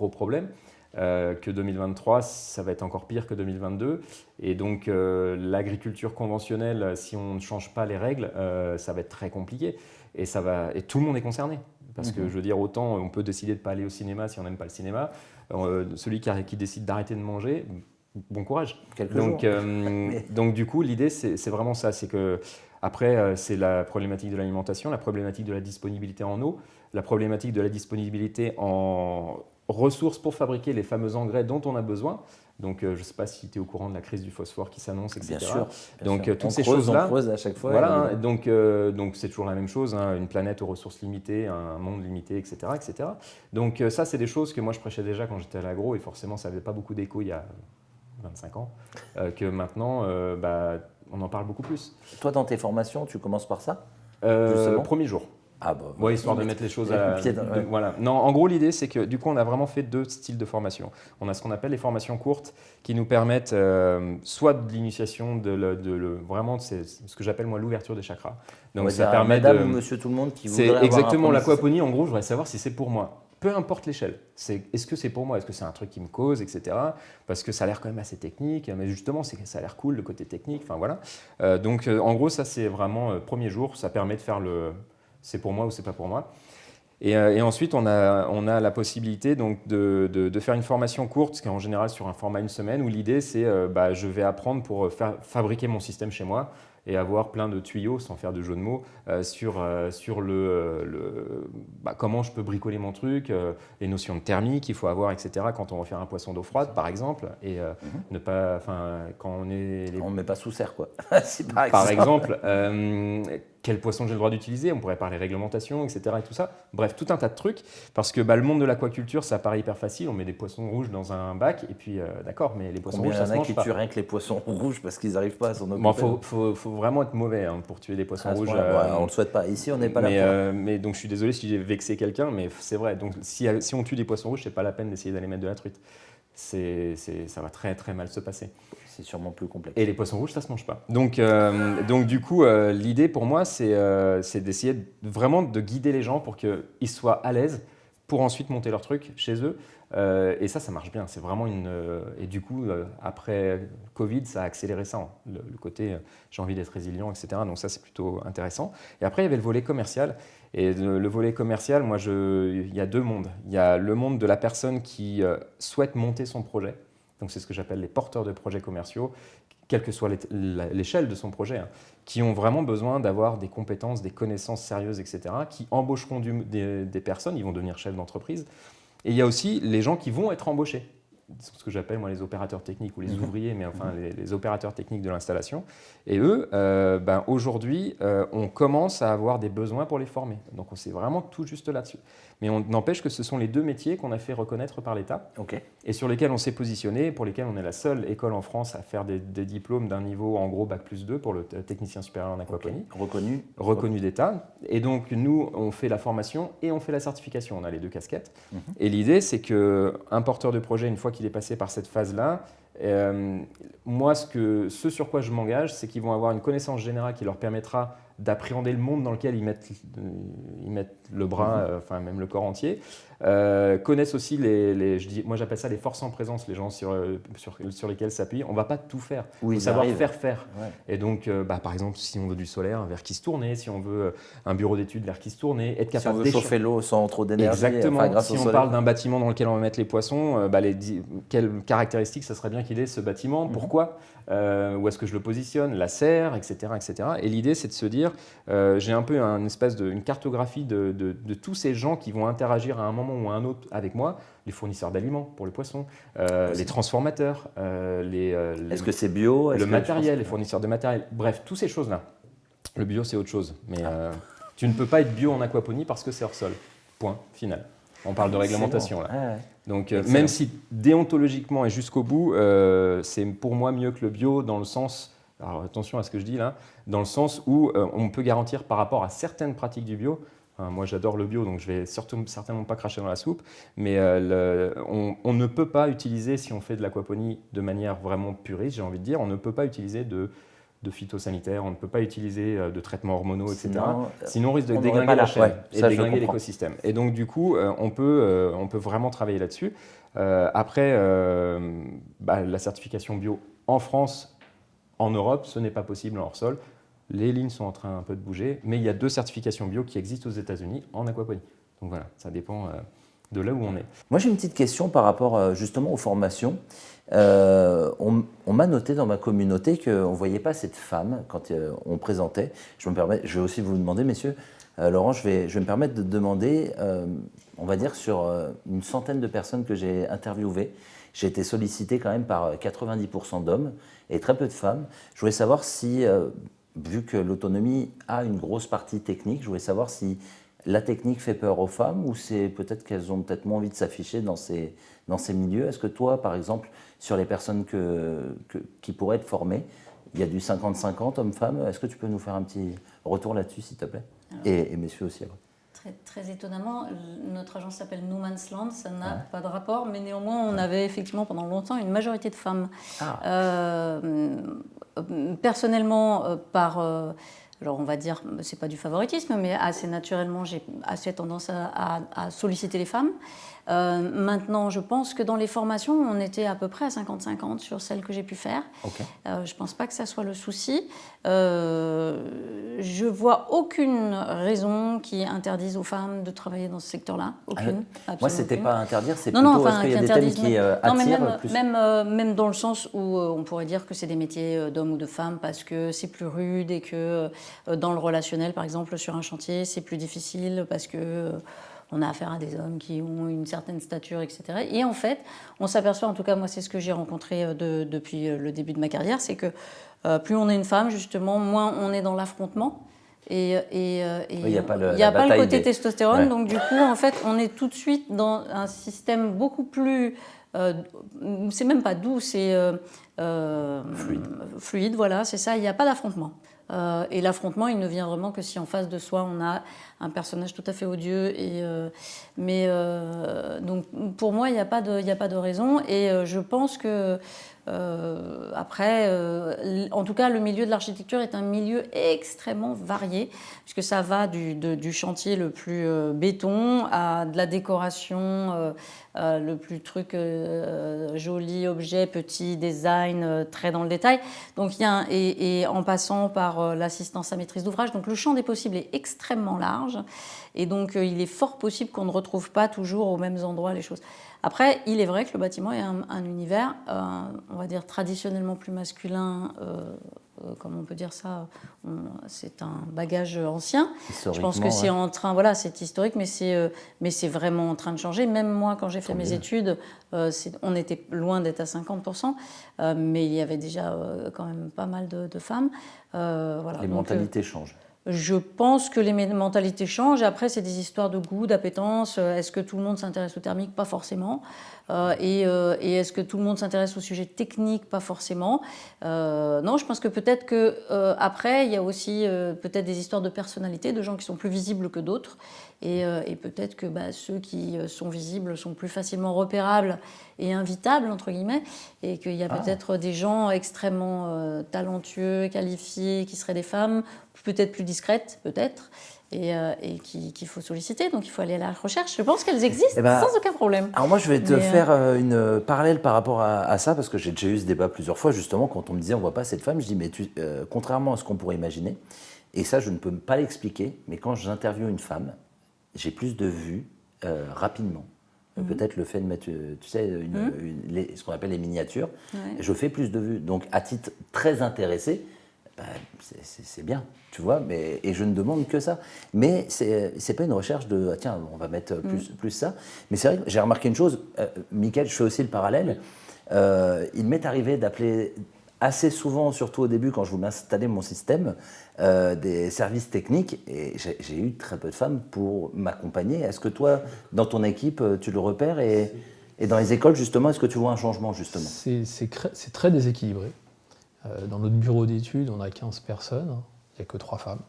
problème. Que 2023, ça va être encore pire que 2022. Et donc, l'agriculture conventionnelle, si on ne change pas les règles, ça va être très compliqué. Et tout le monde est concerné. Parce que, je veux dire, autant on peut décider de ne pas aller au cinéma si on n'aime pas le cinéma. Celui qui décide d'arrêter de manger, bon courage. Donc, du coup, l'idée, c'est vraiment ça. C'est que, après, c'est la problématique de l'alimentation, la problématique de la disponibilité en eau, la problématique de la disponibilité en ressources pour fabriquer les fameux engrais dont on a besoin. Donc, je ne sais pas si tu es au courant de la crise du phosphore qui s'annonce, etc. Bien sûr. Donc, toutes on ces creuse, choses-là. On creuse à chaque fois. Voilà, hein, donc c'est toujours la même chose, hein, une planète aux ressources limitées, un monde limité, etc. etc. Donc, ça, c'est des choses que moi, je prêchais déjà quand j'étais à l'agro, et forcément, ça n'avait pas beaucoup d'écho il y a 25 ans, que maintenant, on en parle beaucoup plus. Toi, dans tes formations, tu commences par ça? Premier jour. Ah bah, ouais, histoire de mettre les choses voilà. Non, en gros, l'idée, c'est que du coup, on a vraiment fait deux styles de formation. On a ce qu'on appelle les formations courtes qui nous permettent soit de l'initiation, vraiment, c'est ce que j'appelle moi l'ouverture des chakras. Donc, ça permet Madame ou monsieur tout le monde qui voudrait C'est avoir exactement un l'aquaponie. En gros, je voudrais savoir si c'est pour moi. peu importe l'échelle. Est-ce que c'est pour moi? Est-ce que c'est un truc qui me cause, etc. Parce que ça a l'air quand même assez technique, mais justement, ça a l'air cool, le côté technique, enfin voilà. Donc, en gros, ça, c'est vraiment premier jour, ça permet de faire c'est pour moi ou c'est pas pour moi. Et ensuite, on a la possibilité donc, de faire une formation courte, ce qui est en général sur un format 1 semaine, où l'idée, c'est je vais apprendre pour fabriquer mon système chez moi et avoir plein de tuyaux, sans faire de jeu de mots, sur comment je peux bricoler mon truc, les notions de thermique qu'il faut avoir, etc. quand on va faire un poisson d'eau froide, par exemple, et ne pas, quand on est... On ne met pas sous serre, quoi. Si, par exemple, quel poisson j'ai le droit d'utiliser, on pourrait parler réglementation, etc. et tout ça. Bref, tout un tas de trucs, parce que le monde de l'aquaculture, ça paraît hyper facile, on met des poissons rouges dans un bac, et puis d'accord, mais les poissons rouges, ça se mange pas. Combien il y en a qui tuent rien que les poissons rouges parce qu'ils n'arrivent pas à s'en occuper? Bon, faut vraiment être mauvais pour tuer des poissons rouges. Ouais, on ne le souhaite pas. Ici, on n'est pas là pour. Mais donc, je suis désolé si j'ai vexé quelqu'un, mais c'est vrai. Donc, si on tue des poissons rouges, c'est pas la peine d'essayer d'aller mettre de la truite. Ça va très très mal se passer. C'est sûrement plus complexe. Et les poissons rouges, ça se mange pas. Donc du coup, l'idée pour moi, c'est d'essayer vraiment de guider les gens pour qu'ils soient à l'aise pour ensuite monter leur truc chez eux. Et ça marche bien. C'est vraiment et du coup, après Covid, ça a accéléré ça. Hein. Le côté j'ai envie d'être résilient, etc. Donc ça, c'est plutôt intéressant. Et après, il y avait le volet commercial. Et le volet commercial, moi, il y a deux mondes. Il y a le monde de la personne qui souhaite monter son projet. Donc c'est ce que j'appelle les porteurs de projets commerciaux, quelle que soit l'échelle de son projet, hein, qui ont vraiment besoin d'avoir des compétences, des connaissances sérieuses, etc., qui embaucheront des personnes, ils vont devenir chefs d'entreprise. Et il y a aussi les gens qui vont être embauchés. C'est ce que j'appelle moi les opérateurs techniques ou les ouvriers, mais enfin les opérateurs techniques de l'installation. Et eux, aujourd'hui, on commence à avoir des besoins pour les former. Donc c'est vraiment tout juste là-dessus. Mais on n'empêche que ce sont les deux métiers qu'on a fait reconnaître par l'État et sur lesquels on s'est positionné, pour lesquels on est la seule école en France à faire des diplômes d'un niveau en gros Bac+2 pour le technicien supérieur en aquaponie. Reconnu d'État. Et donc nous, on fait la formation et on fait la certification. On a les deux casquettes. Et l'idée, c'est qu'un porteur de projet, une fois qu'il est passé par cette phase-là, moi, ce sur quoi je m'engage, c'est qu'ils vont avoir une connaissance générale qui leur permettra d'appréhender le monde dans lequel ils mettent le bras, enfin même le corps entier. Connaissent aussi moi j'appelle ça les forces en présence, les gens sur lesquels s'appuyer. On ne va pas tout faire, il faut savoir faire. Ouais. Et donc, par exemple, si on veut du solaire, vers qui se tourner, si on veut un bureau d'études, vers qui se tourner, être capable de chauffer l'eau sans trop d'énergie. Exactement, si on parle d'un bâtiment dans lequel on va mettre les poissons, quelles caractéristiques ça serait bien qu'il ait ce bâtiment, pourquoi, où est-ce que je le positionne, la serre, etc. etc. Et l'idée, c'est de se dire, j'ai un peu une cartographie de tous ces gens qui vont interagir à un moment ou à un autre avec moi, les fournisseurs d'aliments pour les poissons, les transformateurs, est-ce que c'est bio, le matériel, les fournisseurs de matériel, bref, toutes ces choses-là. Le bio, c'est autre chose, mais tu ne peux pas être bio en aquaponie parce que c'est hors sol. Point, final. On parle de réglementation là. Ouais. Donc même si déontologiquement et jusqu'au bout, c'est pour moi mieux que le bio dans le sens, alors attention à ce que je dis là, dans le sens où on peut garantir par rapport à certaines pratiques du bio. Moi, j'adore le bio, donc je vais certainement pas cracher dans la soupe. Mais on ne peut pas utiliser, si on fait de l'aquaponie de manière vraiment puriste, j'ai envie de dire, on ne peut pas utiliser de phytosanitaires, on ne peut pas utiliser de traitements hormonaux, etc. Sinon, on risque de déglinguer la chaîne et de déglinguer l'écosystème. Et donc, du coup, on peut vraiment travailler là-dessus. Après, la certification bio en France, en Europe, ce n'est pas possible en hors-sol. Les lignes sont en train un peu de bouger, mais il y a 2 certifications bio qui existent aux États-Unis en aquaponie. Donc voilà, ça dépend de là où on est. Moi, j'ai une petite question par rapport justement aux formations. On m'a noté dans ma communauté qu'on ne voyait pas cette femme quand on présentait. Je vais aussi vous demander, messieurs, Laurent, je vais me permettre de demander, on va dire, sur une centaine de personnes que j'ai interviewées. J'ai été sollicité quand même par 90% d'hommes et très peu de femmes. Je voulais savoir si, vu que l'autonomie a une grosse partie technique, je voulais savoir si la technique fait peur aux femmes ou c'est peut-être qu'elles ont peut-être moins envie de s'afficher dans ces milieux. Est-ce que toi, par exemple, sur les personnes qui pourraient être formées, il y a du 50-50 hommes-femmes, est-ce que tu peux nous faire un petit retour là-dessus, s'il te plaît? Et messieurs aussi. Très, très étonnamment, notre agence s'appelle No Man's Land, ça n'a pas de rapport, mais néanmoins, on avait effectivement pendant longtemps une majorité de femmes. Personnellement, par alors on va dire, c'est pas du favoritisme, mais assez naturellement, j'ai assez tendance à solliciter les femmes. Maintenant, je pense que dans les formations, on était à peu près à 50-50 sur celles que j'ai pu faire. Ok. Je pense pas que ça soit le souci. Je vois aucune raison qui interdise aux femmes de travailler dans ce secteur-là. Aucune. Moi, c'était aucune. pas interdire, c'est Non, plutôt enfin, est-ce qu'il y a qui des thèmes interdisent, qui non, mais attirent plus. même dans le sens où on pourrait dire que c'est des métiers d'hommes ou de femmes parce que c'est plus rude et que dans le relationnel, par exemple, sur un chantier, c'est plus difficile parce que on a affaire à des hommes qui ont une certaine stature, etc. Et en fait, on s'aperçoit, en tout cas moi c'est ce que j'ai rencontré depuis le début de ma carrière, c'est que plus on est une femme, justement, moins on est dans l'affrontement. Et il n'y a pas le côté testostérone, Ouais. donc du coup, en fait, on est tout de suite dans un système beaucoup plus... c'est même pas doux, c'est fluide, voilà, c'est ça, il n'y a pas d'affrontement. Et l'affrontement, il ne vient vraiment que si en face de soi, on a un personnage tout à fait odieux. Donc, pour moi, il n'y a pas de raison. Et je pense que, après, en tout cas, le milieu de l'architecture est un milieu extrêmement varié, puisque ça va du chantier le plus béton à de la décoration, le plus truc joli, objet, petit, design, très dans le détail. Donc, et en passant par l'assistance à maîtrise d'ouvrage. Donc, le champ des possibles est extrêmement large. Et donc, il est fort possible qu'on ne retrouve pas toujours aux mêmes endroits les choses. Après, il est vrai que le bâtiment est un univers, on va dire, traditionnellement plus masculin, comme on peut dire ça, c'est un bagage ancien. Je pense que c'est en train, voilà, c'est historique, mais c'est vraiment en train de changer. Même moi, quand j'ai fait mes études, on était loin d'être à 50%, mais il y avait déjà quand même pas mal de femmes. Voilà. Les mentalités changent. Je pense que les mentalités changent. Après, c'est des histoires de goût, d'appétence. Est-ce que tout le monde s'intéresse au thermique? Pas forcément. Et est-ce que tout le monde s'intéresse au sujet technique? Pas forcément. Non, je pense que peut-être que après, il y a aussi peut-être des histoires de personnalité, de gens qui sont plus visibles que d'autres. Et peut-être que ceux qui sont visibles sont plus facilement repérables et invitables, entre guillemets, et qu'il y a peut-être des gens extrêmement talentueux, qualifiés, qui seraient des femmes, peut-être plus discrètes, peut-être, et qu'il faut solliciter. Donc il faut aller à la recherche. Je pense qu'elles existent sans aucun problème. Alors moi, je vais te faire une parallèle par rapport à ça, parce que j'ai déjà eu ce débat plusieurs fois, justement, quand on me disait on ne voit pas cette femme, je dis mais contrairement à ce qu'on pourrait imaginer, et ça je ne peux pas l'expliquer, mais quand j'interviewe une femme, j'ai plus de vues rapidement. Peut-être le fait de mettre, tu sais, ce qu'on appelle les miniatures, je fais plus de vues. Donc à titre très intéressé, c'est bien, tu vois, et je ne demande que ça. Mais c'est pas une recherche de tiens, on va mettre plus ça. Mais c'est vrai que j'ai remarqué une chose, Mickaël, je fais aussi le parallèle. Il m'est arrivé d'appeler assez souvent, surtout au début, quand je voulais installer mon système, des services techniques, et j'ai eu très peu de femmes pour m'accompagner. Est-ce que toi, dans ton équipe, tu le repères et dans les écoles, justement, est-ce que tu vois un changement, justement? C'est très déséquilibré. Dans notre bureau d'études, on a 15 personnes, il n'y a que 3 femmes.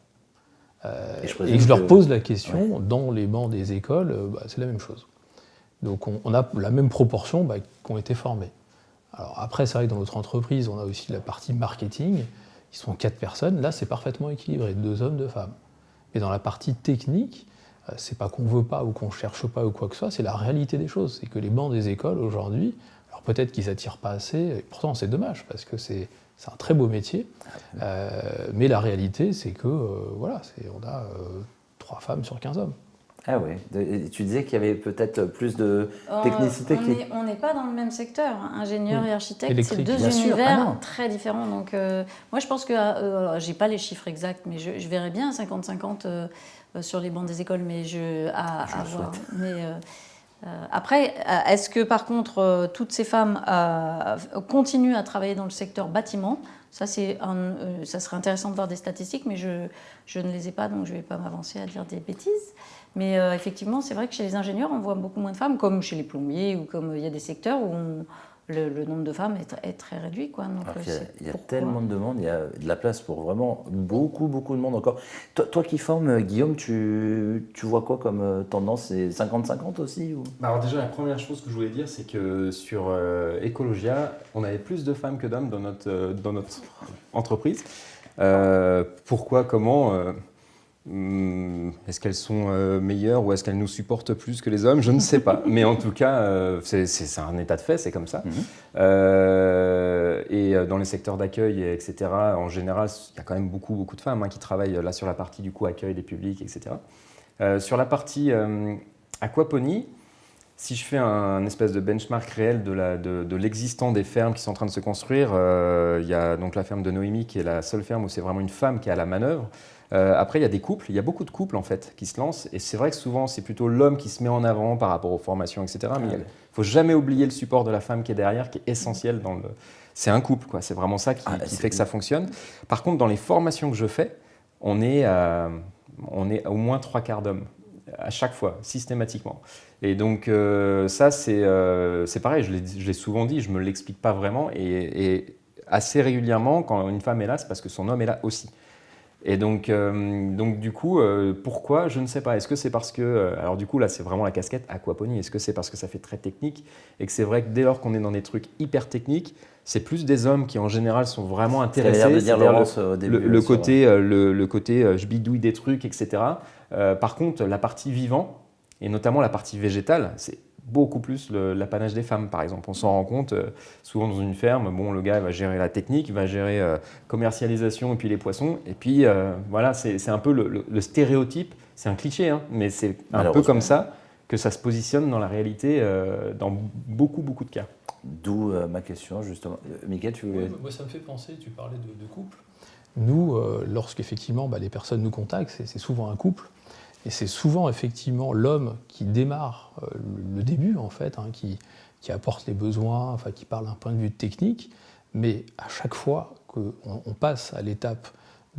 Et je leur pose la question, dans les bancs des écoles, c'est la même chose. Donc on a la même proportion qui ont été formées. Alors après, c'est vrai que dans notre entreprise, on a aussi la partie marketing, ils sont 4 personnes, là c'est parfaitement équilibré, 2 hommes, 2 femmes. Mais dans la partie technique, c'est pas qu'on veut pas ou qu'on cherche pas ou quoi que ce soit, c'est la réalité des choses. C'est que les bancs des écoles aujourd'hui, alors peut-être qu'ils attirent pas assez, et pourtant c'est dommage parce que c'est un très beau métier, mais la réalité c'est que on a 3 femmes sur 15 hommes. Ah oui, tu disais qu'il y avait peut-être plus de technicité On n'est pas dans le même secteur, ingénieur et architecte, c'est 2 bien univers très différents. Donc moi je pense que, j'ai pas les chiffres exacts, mais je verrais bien 50-50 sur les bancs des écoles, mais à voir. Mais après, est-ce que par contre toutes ces femmes continuent à travailler dans le secteur bâtiment? Ça serait intéressant de voir des statistiques, mais je ne les ai pas, donc je ne vais pas m'avancer à dire des bêtises. Mais effectivement, c'est vrai que chez les ingénieurs, on voit beaucoup moins de femmes, comme chez les plombiers, ou comme il y a des secteurs où le nombre de femmes est très réduit. Donc, il y a tellement de demandes, il y a de la place pour vraiment beaucoup de monde encore. Toi qui formes, Guillaume, tu vois quoi comme tendance? C'est 50-50 aussi ou... Alors déjà, la première chose que je voulais dire, c'est que sur Ecologia, on avait plus de femmes que d'hommes dans notre entreprise. Pourquoi, comment est-ce qu'elles sont meilleures ou est-ce qu'elles nous supportent plus que les hommes? Je ne sais pas. Mais en tout cas, c'est un état de fait, c'est comme ça. Et dans les secteurs d'accueil, etc., en général, il y a quand même beaucoup de femmes qui travaillent là sur la partie du coup accueil des publics, etc. Sur la partie aquaponie, si je fais un espèce de benchmark réel de l'existant des fermes qui sont en train de se construire, il y a donc la ferme de Noémie qui est la seule ferme où c'est vraiment une femme qui est à la manœuvre. Après, il y a des couples, il y a beaucoup de couples en fait qui se lancent et c'est vrai que souvent c'est plutôt l'homme qui se met en avant par rapport aux formations, etc. Mais il ne faut jamais oublier le support de la femme qui est derrière, qui est essentiel dans le... C'est un couple, quoi. C'est vraiment ça qui fait que ça fonctionne. Par contre, dans les formations que je fais, on est à au moins 3/4 d'hommes, à chaque fois, systématiquement. Et donc ça, c'est pareil, je l'ai souvent dit, je ne me l'explique pas vraiment et assez régulièrement, quand une femme est là, c'est parce que son homme est là aussi. Et donc du coup, pourquoi? Je ne sais pas. Est-ce que c'est parce que... alors du coup, là, c'est vraiment la casquette aquaponie. Est-ce que c'est parce que ça fait très technique et que c'est vrai que dès lors qu'on est dans des trucs hyper techniques, c'est plus des hommes qui, en général, sont vraiment intéressés. C'est l'air de dire Laurence au début. Le côté je bidouille des trucs, etc. Par contre, la partie vivant, et notamment la partie végétale, c'est beaucoup plus l'apanage des femmes, par exemple. On s'en rend compte souvent dans une ferme. Bon, le gars va gérer la technique, va gérer commercialisation et puis les poissons. Et puis voilà, c'est un peu le stéréotype. C'est un cliché, hein, mais c'est un peu comme ça que ça se positionne dans la réalité dans beaucoup de cas. D'où ma question, justement. Mickaël, tu voulais... Moi, ça me fait penser, tu parlais de couple. Nous, lorsqu'effectivement les personnes nous contactent, c'est souvent un couple. Et c'est souvent effectivement l'homme qui démarre le début, en fait, qui apporte les besoins, enfin, qui parle d'un point de vue technique. Mais à chaque fois qu'on passe à l'étape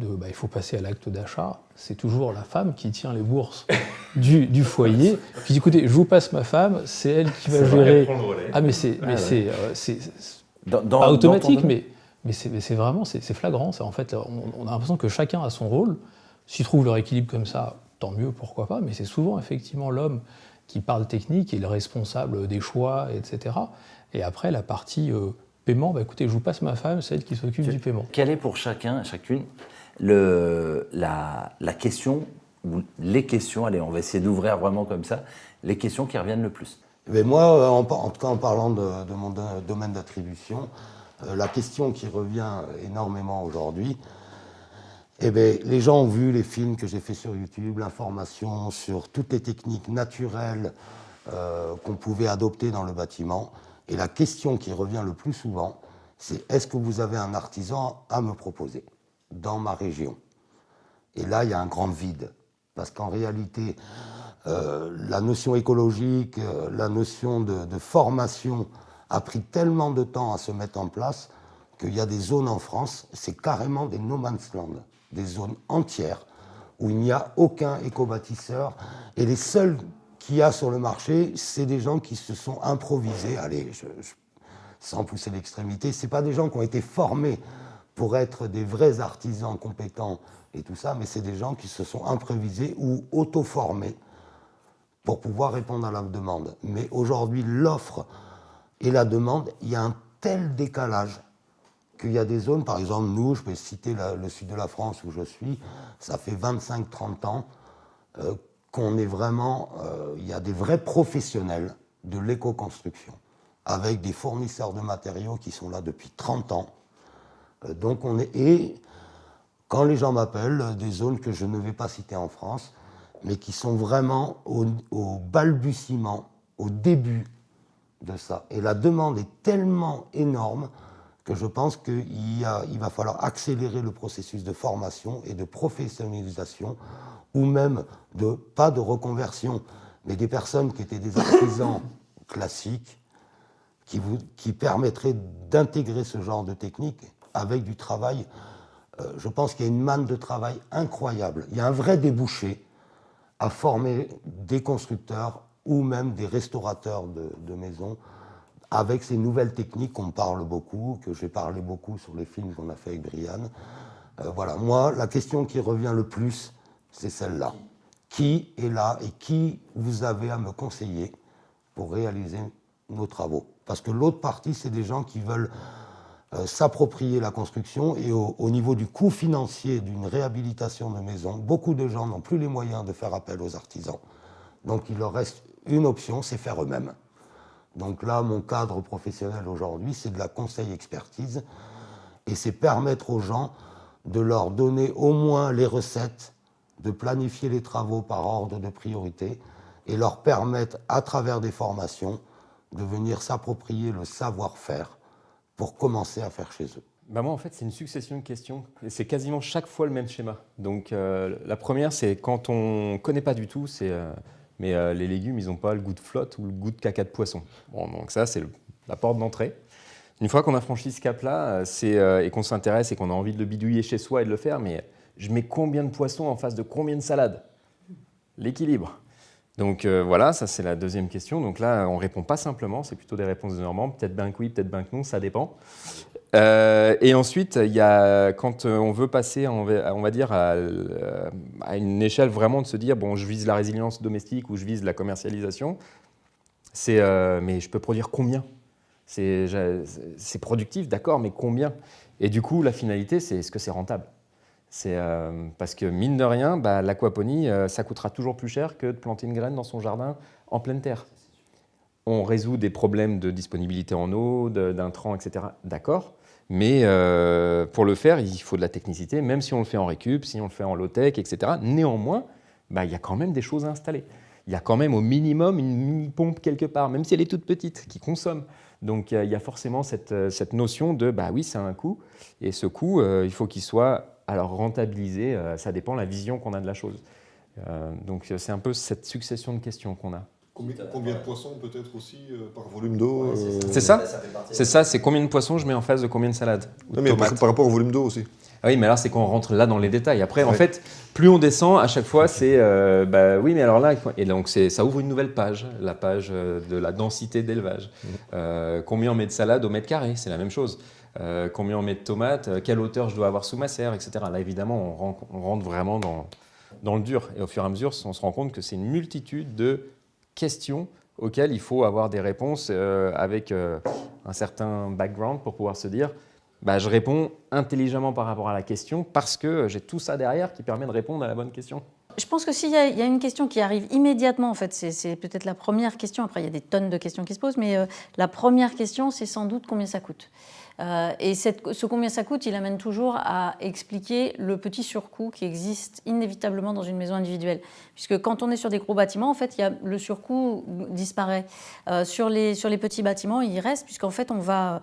il faut passer à l'acte d'achat, c'est toujours la femme qui tient les bourses du foyer. Puis écoutez, je vous passe ma femme, c'est elle qui va gérer. Ah mais c'est pas automatique, mais c'est vraiment c'est flagrant. En fait, on a l'impression que chacun a son rôle. S'ils trouvent leur équilibre comme ça, tant mieux, pourquoi pas. Mais c'est souvent effectivement l'homme qui parle technique, qui est le responsable des choix, etc. Et après la partie paiement, écoutez, je vous passe ma femme, c'est elle qui s'occupe du paiement. Quelle est pour chacune la question, ou les questions, allez, on va essayer d'ouvrir vraiment comme ça, les questions qui reviennent le plus? Mais moi, en tout cas en parlant de mon domaine d'attribution, la question qui revient énormément aujourd'hui, les gens ont vu les films que j'ai fait sur YouTube, l'information sur toutes les techniques naturelles qu'on pouvait adopter dans le bâtiment. Et la question qui revient le plus souvent, c'est est-ce que vous avez un artisan à me proposer dans ma région? Et là, il y a un grand vide. Parce qu'en réalité, la notion écologique, la notion de formation a pris tellement de temps à se mettre en place qu'il y a des zones en France, c'est carrément des no man's land, des zones entières où il n'y a aucun éco-bâtisseur. Et les seuls qu'il y a sur le marché, c'est des gens qui se sont improvisés. Allez, sans pousser l'extrémité, ce n'est pas des gens qui ont été formés pour être des vrais artisans compétents et tout ça, mais c'est des gens qui se sont improvisés ou auto-formés pour pouvoir répondre à la demande. Mais aujourd'hui, l'offre et la demande, il y a un tel décalage qu'il y a des zones, par exemple, nous, je peux citer le sud de la France où je suis, ça fait 25-30 ans qu'on est vraiment... il y a des vrais professionnels de l'éco-construction, avec des fournisseurs de matériaux qui sont là depuis 30 ans. Donc on est... Et quand les gens m'appellent, des zones que je ne vais pas citer en France, mais qui sont vraiment au balbutiement, au début de ça. Et la demande est tellement énorme que je pense qu'il va falloir accélérer le processus de formation et de professionnalisation, ou même pas de reconversion, mais des personnes qui étaient des artisans classiques, qui permettraient d'intégrer ce genre de technique avec du travail. Je pense qu'il y a une manne de travail incroyable. Il y a un vrai débouché à former des constructeurs ou même des restaurateurs de maisons avec ces nouvelles techniques qu'on parle beaucoup, que j'ai parlé beaucoup sur les films qu'on a fait avec Brian. Voilà, moi, la question qui revient le plus, c'est celle-là. Qui est là et qui vous avez à me conseiller pour réaliser nos travaux? Parce que l'autre partie, c'est des gens qui veulent s'approprier la construction et au niveau du coût financier d'une réhabilitation de maison, beaucoup de gens n'ont plus les moyens de faire appel aux artisans. Donc il leur reste une option, c'est faire eux-mêmes. Donc là, mon cadre professionnel aujourd'hui, c'est de la conseil-expertise et c'est permettre aux gens de leur donner au moins les recettes, de planifier les travaux par ordre de priorité et leur permettre, à travers des formations, de venir s'approprier le savoir-faire pour commencer à faire chez eux. Bah moi, en fait, c'est une succession de questions. Et c'est quasiment chaque fois le même schéma. Donc, la première, c'est quand on ne connaît pas du tout, mais les légumes, ils n'ont pas le goût de flotte ou le goût de caca de poisson. Bon, donc ça, c'est la porte d'entrée. Une fois qu'on a franchi ce cap-là, et qu'on s'intéresse et qu'on a envie de le bidouiller chez soi et de le faire, mais je mets combien de poissons en face de combien de salades? L'équilibre. Donc voilà, ça c'est la deuxième question. Donc là, on ne répond pas simplement, c'est plutôt des réponses de Normand. Peut-être ben que oui, peut-être ben que non, ça dépend. Et ensuite, il y a, quand on veut passer, on va dire, à une échelle vraiment de se dire, bon, je vise la résilience domestique ou je vise la commercialisation, mais je peux produire combien? C'est productif, d'accord, mais combien? Et du coup, la finalité, c'est est-ce que c'est rentable? Parce que mine de rien, l'aquaponie, ça coûtera toujours plus cher que de planter une graine dans son jardin en pleine terre. On résout des problèmes de disponibilité en eau, d'intrants, etc. D'accord, mais pour le faire, il faut de la technicité, même si on le fait en récup, si on le fait en low-tech, etc. Néanmoins, il y a quand même des choses à installer. Il y a quand même au minimum une mini-pompe quelque part, même si elle est toute petite, qui consomme. Donc il y a forcément cette notion de, oui, c'est un coût, et ce coût, il faut qu'il soit... Alors rentabiliser, ça dépend de la vision qu'on a de la chose. Donc c'est un peu cette succession de questions qu'on a. Combien de poissons peut-être aussi par volume d'eau C'est ça, c'est combien de poissons je mets en face de combien de salades. Non, mais par rapport au volume d'eau aussi. Ah oui, mais alors c'est qu'on rentre là dans les détails. Après, en fait, plus on descend, à chaque fois, c'est oui, mais alors là, et donc ça ouvre une nouvelle page, la page de la densité d'élevage. Combien on met de salade au mètre carré, c'est la même chose. Combien on met de tomates, quelle hauteur je dois avoir sous ma serre, etc. Là, évidemment, on rentre vraiment dans le dur. Et au fur et à mesure, on se rend compte que c'est une multitude de questions auxquelles il faut avoir des réponses avec un certain background pour pouvoir se dire je réponds intelligemment par rapport à la question parce que j'ai tout ça derrière qui permet de répondre à la bonne question. Je pense que s'il y a une question qui arrive immédiatement, en fait, c'est peut-être la première question. Après, il y a des tonnes de questions qui se posent, mais la première question, c'est sans doute combien ça coûte. Et ce combien ça coûte, il amène toujours à expliquer le petit surcoût qui existe inévitablement dans une maison individuelle. Puisque quand on est sur des gros bâtiments, en fait, le surcoût disparaît. Sur les petits bâtiments, il reste, puisqu'en fait, on va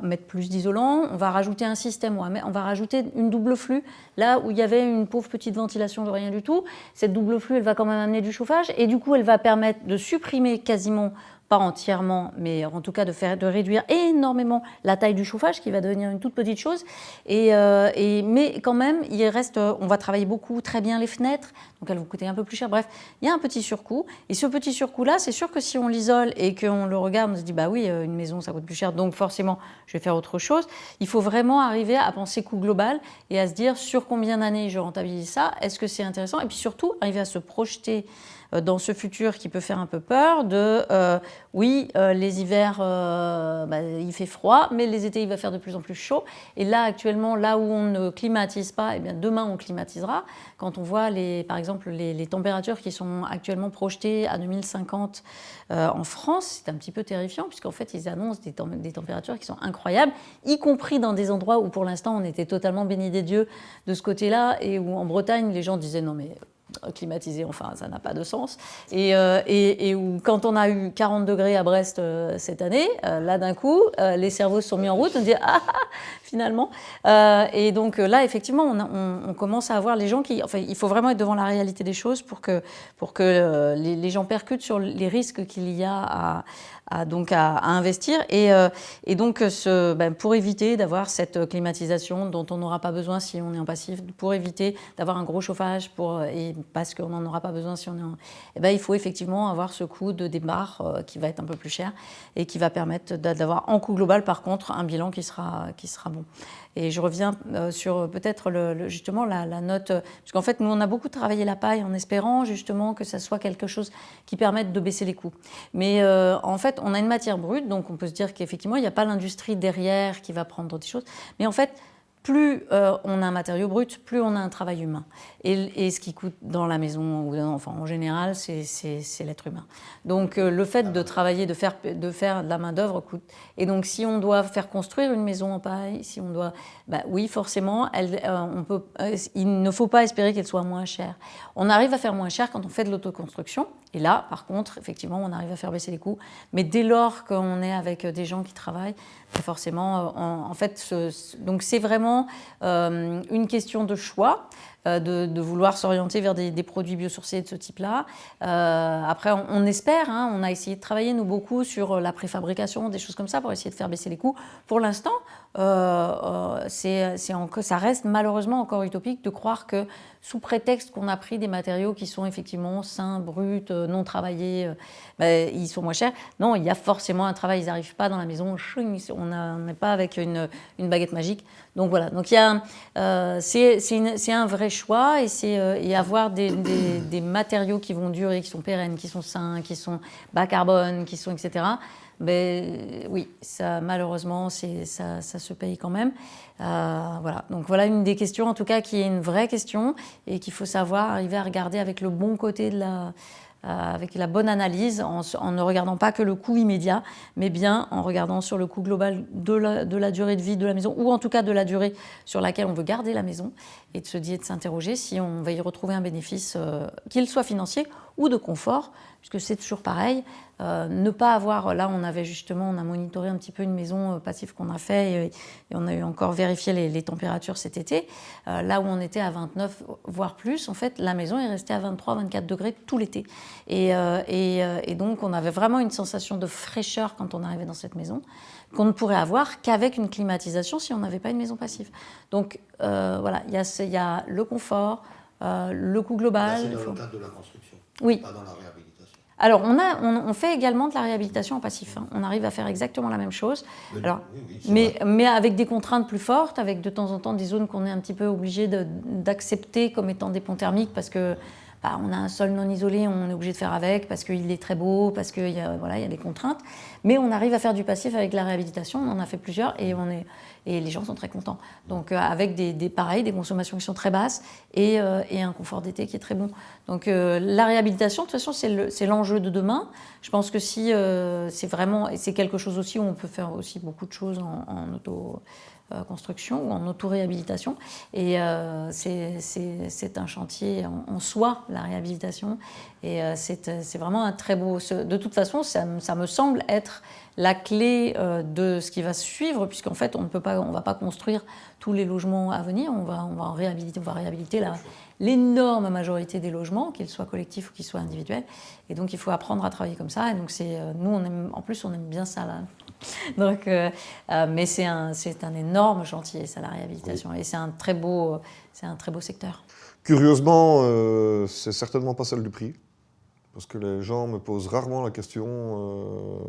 mettre plus d'isolant, on va rajouter un système, on va rajouter une double flux. Là où il y avait une pauvre petite ventilation de rien du tout, cette double flux, elle va quand même amener du chauffage, et du coup, elle va permettre de supprimer quasiment, pas entièrement, mais en tout cas de réduire énormément la taille du chauffage qui va devenir une toute petite chose. Mais quand même, il reste, on va travailler beaucoup, très bien les fenêtres, donc elles vont coûter un peu plus cher. Bref, il y a un petit surcoût. Et ce petit surcoût-là, c'est sûr que si on l'isole et qu'on le regarde, on se dit, oui, une maison, ça coûte plus cher, donc forcément, je vais faire autre chose. Il faut vraiment arriver à penser coût global et à se dire sur combien d'années je rentabilise ça, est-ce que c'est intéressant? Et puis surtout, arriver à se projeter dans ce futur qui peut faire un peu peur les hivers, il fait froid, mais les étés, il va faire de plus en plus chaud. Et là, actuellement, là où on ne climatise pas, demain, on climatisera. Quand on voit, par exemple, les températures qui sont actuellement projetées à 2050 en France, c'est un petit peu terrifiant, puisqu'en fait, ils annoncent des températures qui sont incroyables, y compris dans des endroits où, pour l'instant, on était totalement bénis des dieux de ce côté-là, et où, en Bretagne, les gens disaient « non, mais... » climatisé, enfin, ça n'a pas de sens. Et où, quand on a eu 40 degrés à Brest cette année, là, d'un coup, les cerveaux se sont mis en route, on dit « Ah, finalement !» Et donc là, effectivement, on commence à avoir les gens qui... Enfin, il faut vraiment être devant la réalité des choses pour que les gens percutent sur les risques qu'il y a à investir. Et donc, pour éviter d'avoir cette climatisation dont on n'aura pas besoin si on est en passif, pour éviter d'avoir un gros chauffage, et parce qu'on n'en aura pas besoin si on est eh ben, il faut effectivement avoir ce coût de départ qui va être un peu plus cher et qui va permettre d'avoir en coût global, par contre, un bilan qui sera bon. Et je reviens sur peut-être justement la note, parce qu'en fait, nous, on a beaucoup travaillé la paille en espérant justement que ça soit quelque chose qui permette de baisser les coûts. Mais en fait, on a une matière brute, donc on peut se dire qu'effectivement, il n'y a pas l'industrie derrière qui va prendre des choses. Mais en fait, plus on a un matériau brut, plus on a un travail humain. Et ce qui coûte dans la maison, enfin en général, c'est l'être humain. Donc le fait de travailler, de faire de la main-d'œuvre coûte. Et donc si on doit faire construire une maison en paille, si on doit, oui, forcément, il ne faut pas espérer qu'elle soit moins chère. On arrive à faire moins cher quand on fait de l'autoconstruction. Et là, par contre, effectivement, on arrive à faire baisser les coûts. Mais dès lors qu'on est avec des gens qui travaillent, forcément, en fait, donc c'est vraiment une question de choix. De vouloir s'orienter vers des produits biosourcés de ce type-là. Après, on espère, on a essayé de travailler, nous, beaucoup sur la préfabrication, des choses comme ça, pour essayer de faire baisser les coûts. Pour l'instant, ça reste malheureusement encore utopique de croire que, sous prétexte qu'on a pris des matériaux qui sont effectivement sains, bruts, non travaillés, ils sont moins chers. Non, il y a forcément un travail, ils n'arrivent pas dans la maison, on n'est pas avec une baguette magique. Donc voilà, donc c'est un vrai choix et avoir des matériaux qui vont durer, qui sont pérennes, qui sont sains, qui sont bas carbone, qui sont etc. Oui, ça malheureusement ça se paye quand même. Voilà, donc voilà une des questions en tout cas qui est une vraie question et qu'il faut savoir arriver à regarder avec le bon côté avec la bonne analyse, en ne regardant pas que le coût immédiat, mais bien en regardant sur le coût global de la durée de vie de la maison, ou en tout cas de la durée sur laquelle on veut garder la maison, et de s'interroger si on va y retrouver un bénéfice, qu'il soit financier ou de confort, puisque c'est toujours pareil. Ne pas avoir, là on a monitoré un petit peu une maison passive qu'on a fait et on a eu encore vérifié les températures cet été. Là où on était à 29 voire plus, en fait la maison est restée à 23-24 degrés tout l'été. Et donc on avait vraiment une sensation de fraîcheur quand on arrivait dans cette maison, qu'on ne pourrait avoir qu'avec une climatisation si on n'avait pas une maison passive. Donc voilà, il y a le confort, le coût global. Là, c'est dans le cadre de la construction, oui. Pas dans la réhabilitation. Alors, on fait également de la réhabilitation en passif. On arrive à faire exactement la même chose. Alors, mais avec des contraintes plus fortes, avec de temps en temps des zones qu'on est un petit peu obligé d'accepter comme étant des ponts thermiques parce que on a un sol non isolé, on est obligé de faire avec, parce qu'il est très beau, parce qu'il y a des contraintes. Mais on arrive à faire du passif avec la réhabilitation, on en a fait plusieurs et les gens sont très contents. Donc avec des consommations qui sont très basses et un confort d'été qui est très bon. Donc la réhabilitation, de toute façon, c'est l'enjeu de demain. Je pense que si c'est quelque chose aussi où on peut faire aussi beaucoup de choses en auto-construction ou en auto-réhabilitation. Et c'est un chantier en soi, la réhabilitation. Et c'est vraiment un très beau... De toute façon, ça me semble être la clé de ce qui va suivre, puisqu'en fait, on ne va pas construire tous les logements à venir. On va réhabiliter l'énorme majorité des logements, qu'ils soient collectifs ou qu'ils soient individuels. Et donc, il faut apprendre à travailler comme ça. Et donc, nous, on aime bien ça, là. Donc, mais c'est un énorme chantier, ça, la réhabilitation. Oui. Et c'est un très beau secteur. Curieusement, c'est certainement pas celle du prix. Parce que les gens me posent rarement la question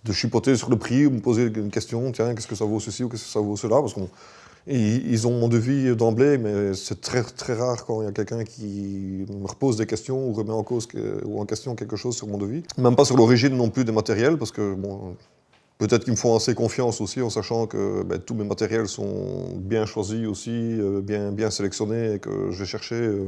de chipoter sur le prix ou me poser une question, tiens, qu'est-ce que ça vaut ceci ou qu'est-ce que ça vaut cela, parce qu'ils ont mon devis d'emblée, mais c'est très, très rare quand il y a quelqu'un qui me repose des questions ou remet en cause ou en question quelque chose sur mon devis. Même pas sur l'origine non plus des matériels, parce que bon, peut-être qu'ils me font assez confiance aussi en sachant que tous mes matériels sont bien choisis aussi, bien sélectionnés, et que je vais chercher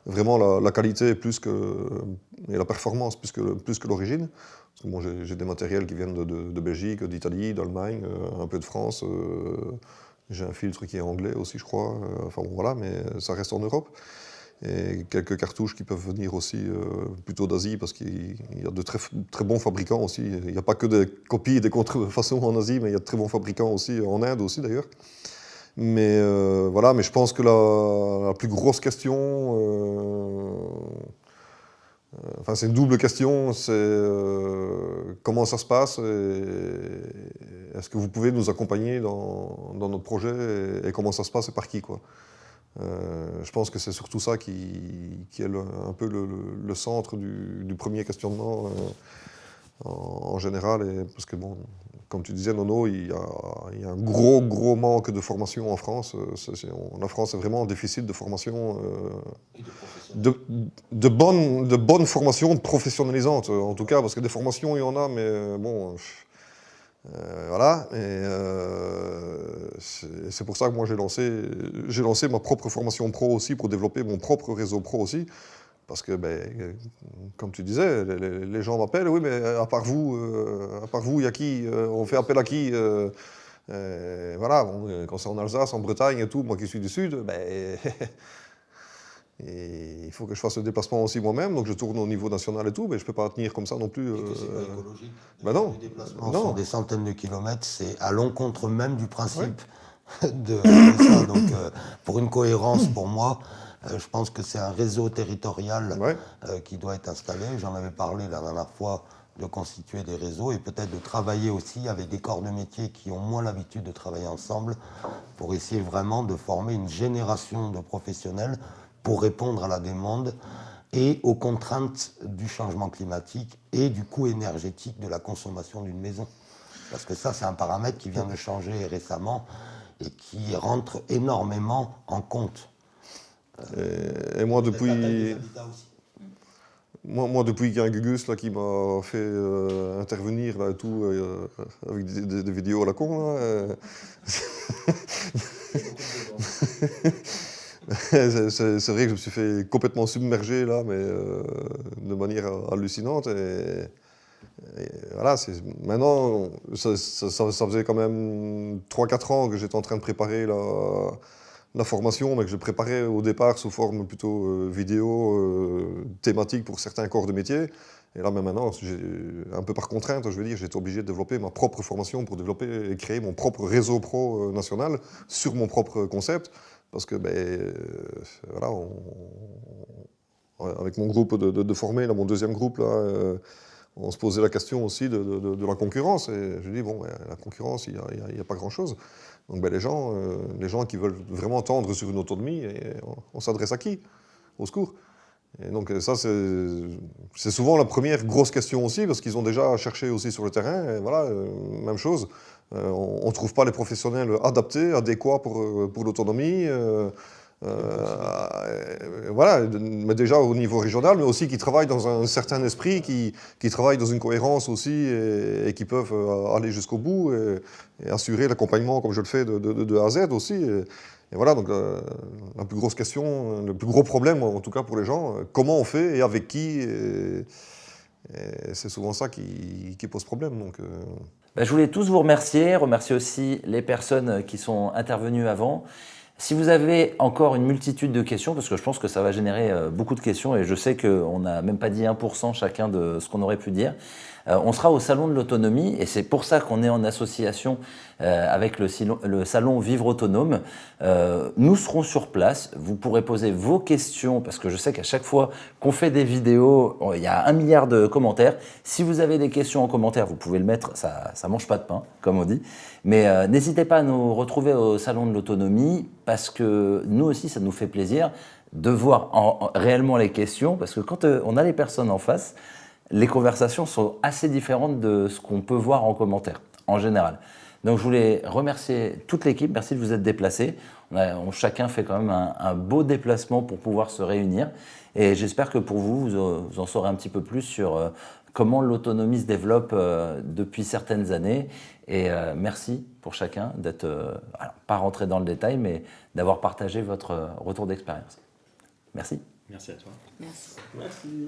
vraiment la qualité et la performance plus que l'origine. Parce que bon, j'ai des matériels qui viennent de Belgique, d'Italie, d'Allemagne, un peu de France. J'ai un filtre qui est anglais aussi, je crois. Enfin bon, voilà, mais ça reste en Europe. Et quelques cartouches qui peuvent venir aussi plutôt d'Asie, parce qu'il y a de très, très bons fabricants aussi. Il n'y a pas que des copies et des contrefaçons en Asie, mais il y a de très bons fabricants aussi, en Inde aussi d'ailleurs. Mais voilà, mais je pense que la plus grosse question, enfin c'est une double question, c'est comment ça se passe et est-ce que vous pouvez nous accompagner dans notre projet et comment ça se passe et par qui, quoi. Je pense que c'est surtout ça qui est un peu le centre du premier questionnement en général. Parce que, bon, comme tu disais, Nono, il y a un gros manque de formation en France. La France est vraiment en déficit de formation, de bonnes formations professionnalisantes, en tout cas, parce que des formations, il y en a, mais bon... voilà, et c'est pour ça que moi j'ai lancé ma propre formation pro aussi pour développer mon propre réseau pro aussi. Parce que, comme tu disais, les gens m'appellent, oui, mais à part vous, il y a qui on fait appel à qui voilà, bon, quand c'est en Alsace, en Bretagne et tout, moi qui suis du Sud, et il faut que je fasse le déplacement aussi moi-même, donc je tourne au niveau national et tout, mais je ne peux pas tenir comme ça non plus. Et que c'est pas écologique. Non. Les déplacements sont des centaines de kilomètres, c'est à l'encontre même du principe de ça. Donc, pour une cohérence, pour moi, je pense que c'est un réseau territorial qui doit être installé. J'en avais parlé la dernière fois, de constituer des réseaux et peut-être de travailler aussi avec des corps de métier qui ont moins l'habitude de travailler ensemble pour essayer vraiment de former une génération de professionnels pour répondre à la demande et aux contraintes du changement climatique et du coût énergétique de la consommation d'une maison. Parce que ça, c'est un paramètre qui vient de changer récemment et qui rentre énormément en compte. Et moi, depuis... Moi, depuis qu'il y a un Gugus là, qui m'a fait intervenir là, et tout, avec des vidéos à la con, là, c'est vrai que je me suis fait complètement submerger là, mais de manière hallucinante. Et voilà, maintenant, ça faisait quand même 3-4 ans que j'étais en train de préparer la formation, mais que je préparais au départ sous forme plutôt vidéo, thématique pour certains corps de métier. Et là, maintenant, un peu par contrainte, je veux dire, j'ai été obligé de développer ma propre formation pour développer et créer mon propre réseau pro national sur mon propre concept. Parce que, voilà, avec mon groupe de formés, là, mon deuxième groupe, là, on se posait la question aussi de la concurrence. Et je dis, bon, la concurrence, il n'y a pas grand-chose. Donc les gens qui veulent vraiment tendre sur une autonomie, on s'adresse à qui? Au secours. Et donc ça, c'est souvent la première grosse question aussi, parce qu'ils ont déjà cherché aussi sur le terrain. Et voilà, même chose. On ne trouve pas les professionnels adaptés, adéquats pour l'autonomie. Voilà, mais déjà au niveau régional, mais aussi qui travaillent dans un certain esprit, qui travaillent dans une cohérence aussi et qui peuvent aller jusqu'au bout et assurer l'accompagnement comme je le fais de A à Z aussi. Et voilà, donc la plus grosse question, le plus gros problème en tout cas pour les gens, comment on fait et avec qui, et c'est souvent ça qui pose problème. Donc, Je voulais tous vous remercier aussi les personnes qui sont intervenues avant. Si vous avez encore une multitude de questions, parce que je pense que ça va générer beaucoup de questions et je sais qu'on n'a même pas dit 1% chacun de ce qu'on aurait pu dire, on sera au Salon de l'Autonomie et c'est pour ça qu'on est en association avec le Salon Vivre Autonome. Nous serons sur place, vous pourrez poser vos questions parce que je sais qu'à chaque fois qu'on fait des vidéos, il y a 1 milliard de commentaires. Si vous avez des questions en commentaire, vous pouvez le mettre, ça ne mange pas de pain, comme on dit. Mais n'hésitez pas à nous retrouver au Salon de l'Autonomie parce que nous aussi, ça nous fait plaisir de voir réellement les questions parce que quand on a les personnes en face, les conversations sont assez différentes de ce qu'on peut voir en commentaire, en général. Donc je voulais remercier toute l'équipe, merci de vous être déplacés. Chacun fait quand même un beau déplacement pour pouvoir se réunir. Et j'espère que pour vous, vous en saurez un petit peu plus sur comment l'autonomie se développe depuis certaines années. Et merci pour chacun d'être, pas rentré dans le détail, mais d'avoir partagé votre retour d'expérience. Merci. Merci à toi. Merci. Merci.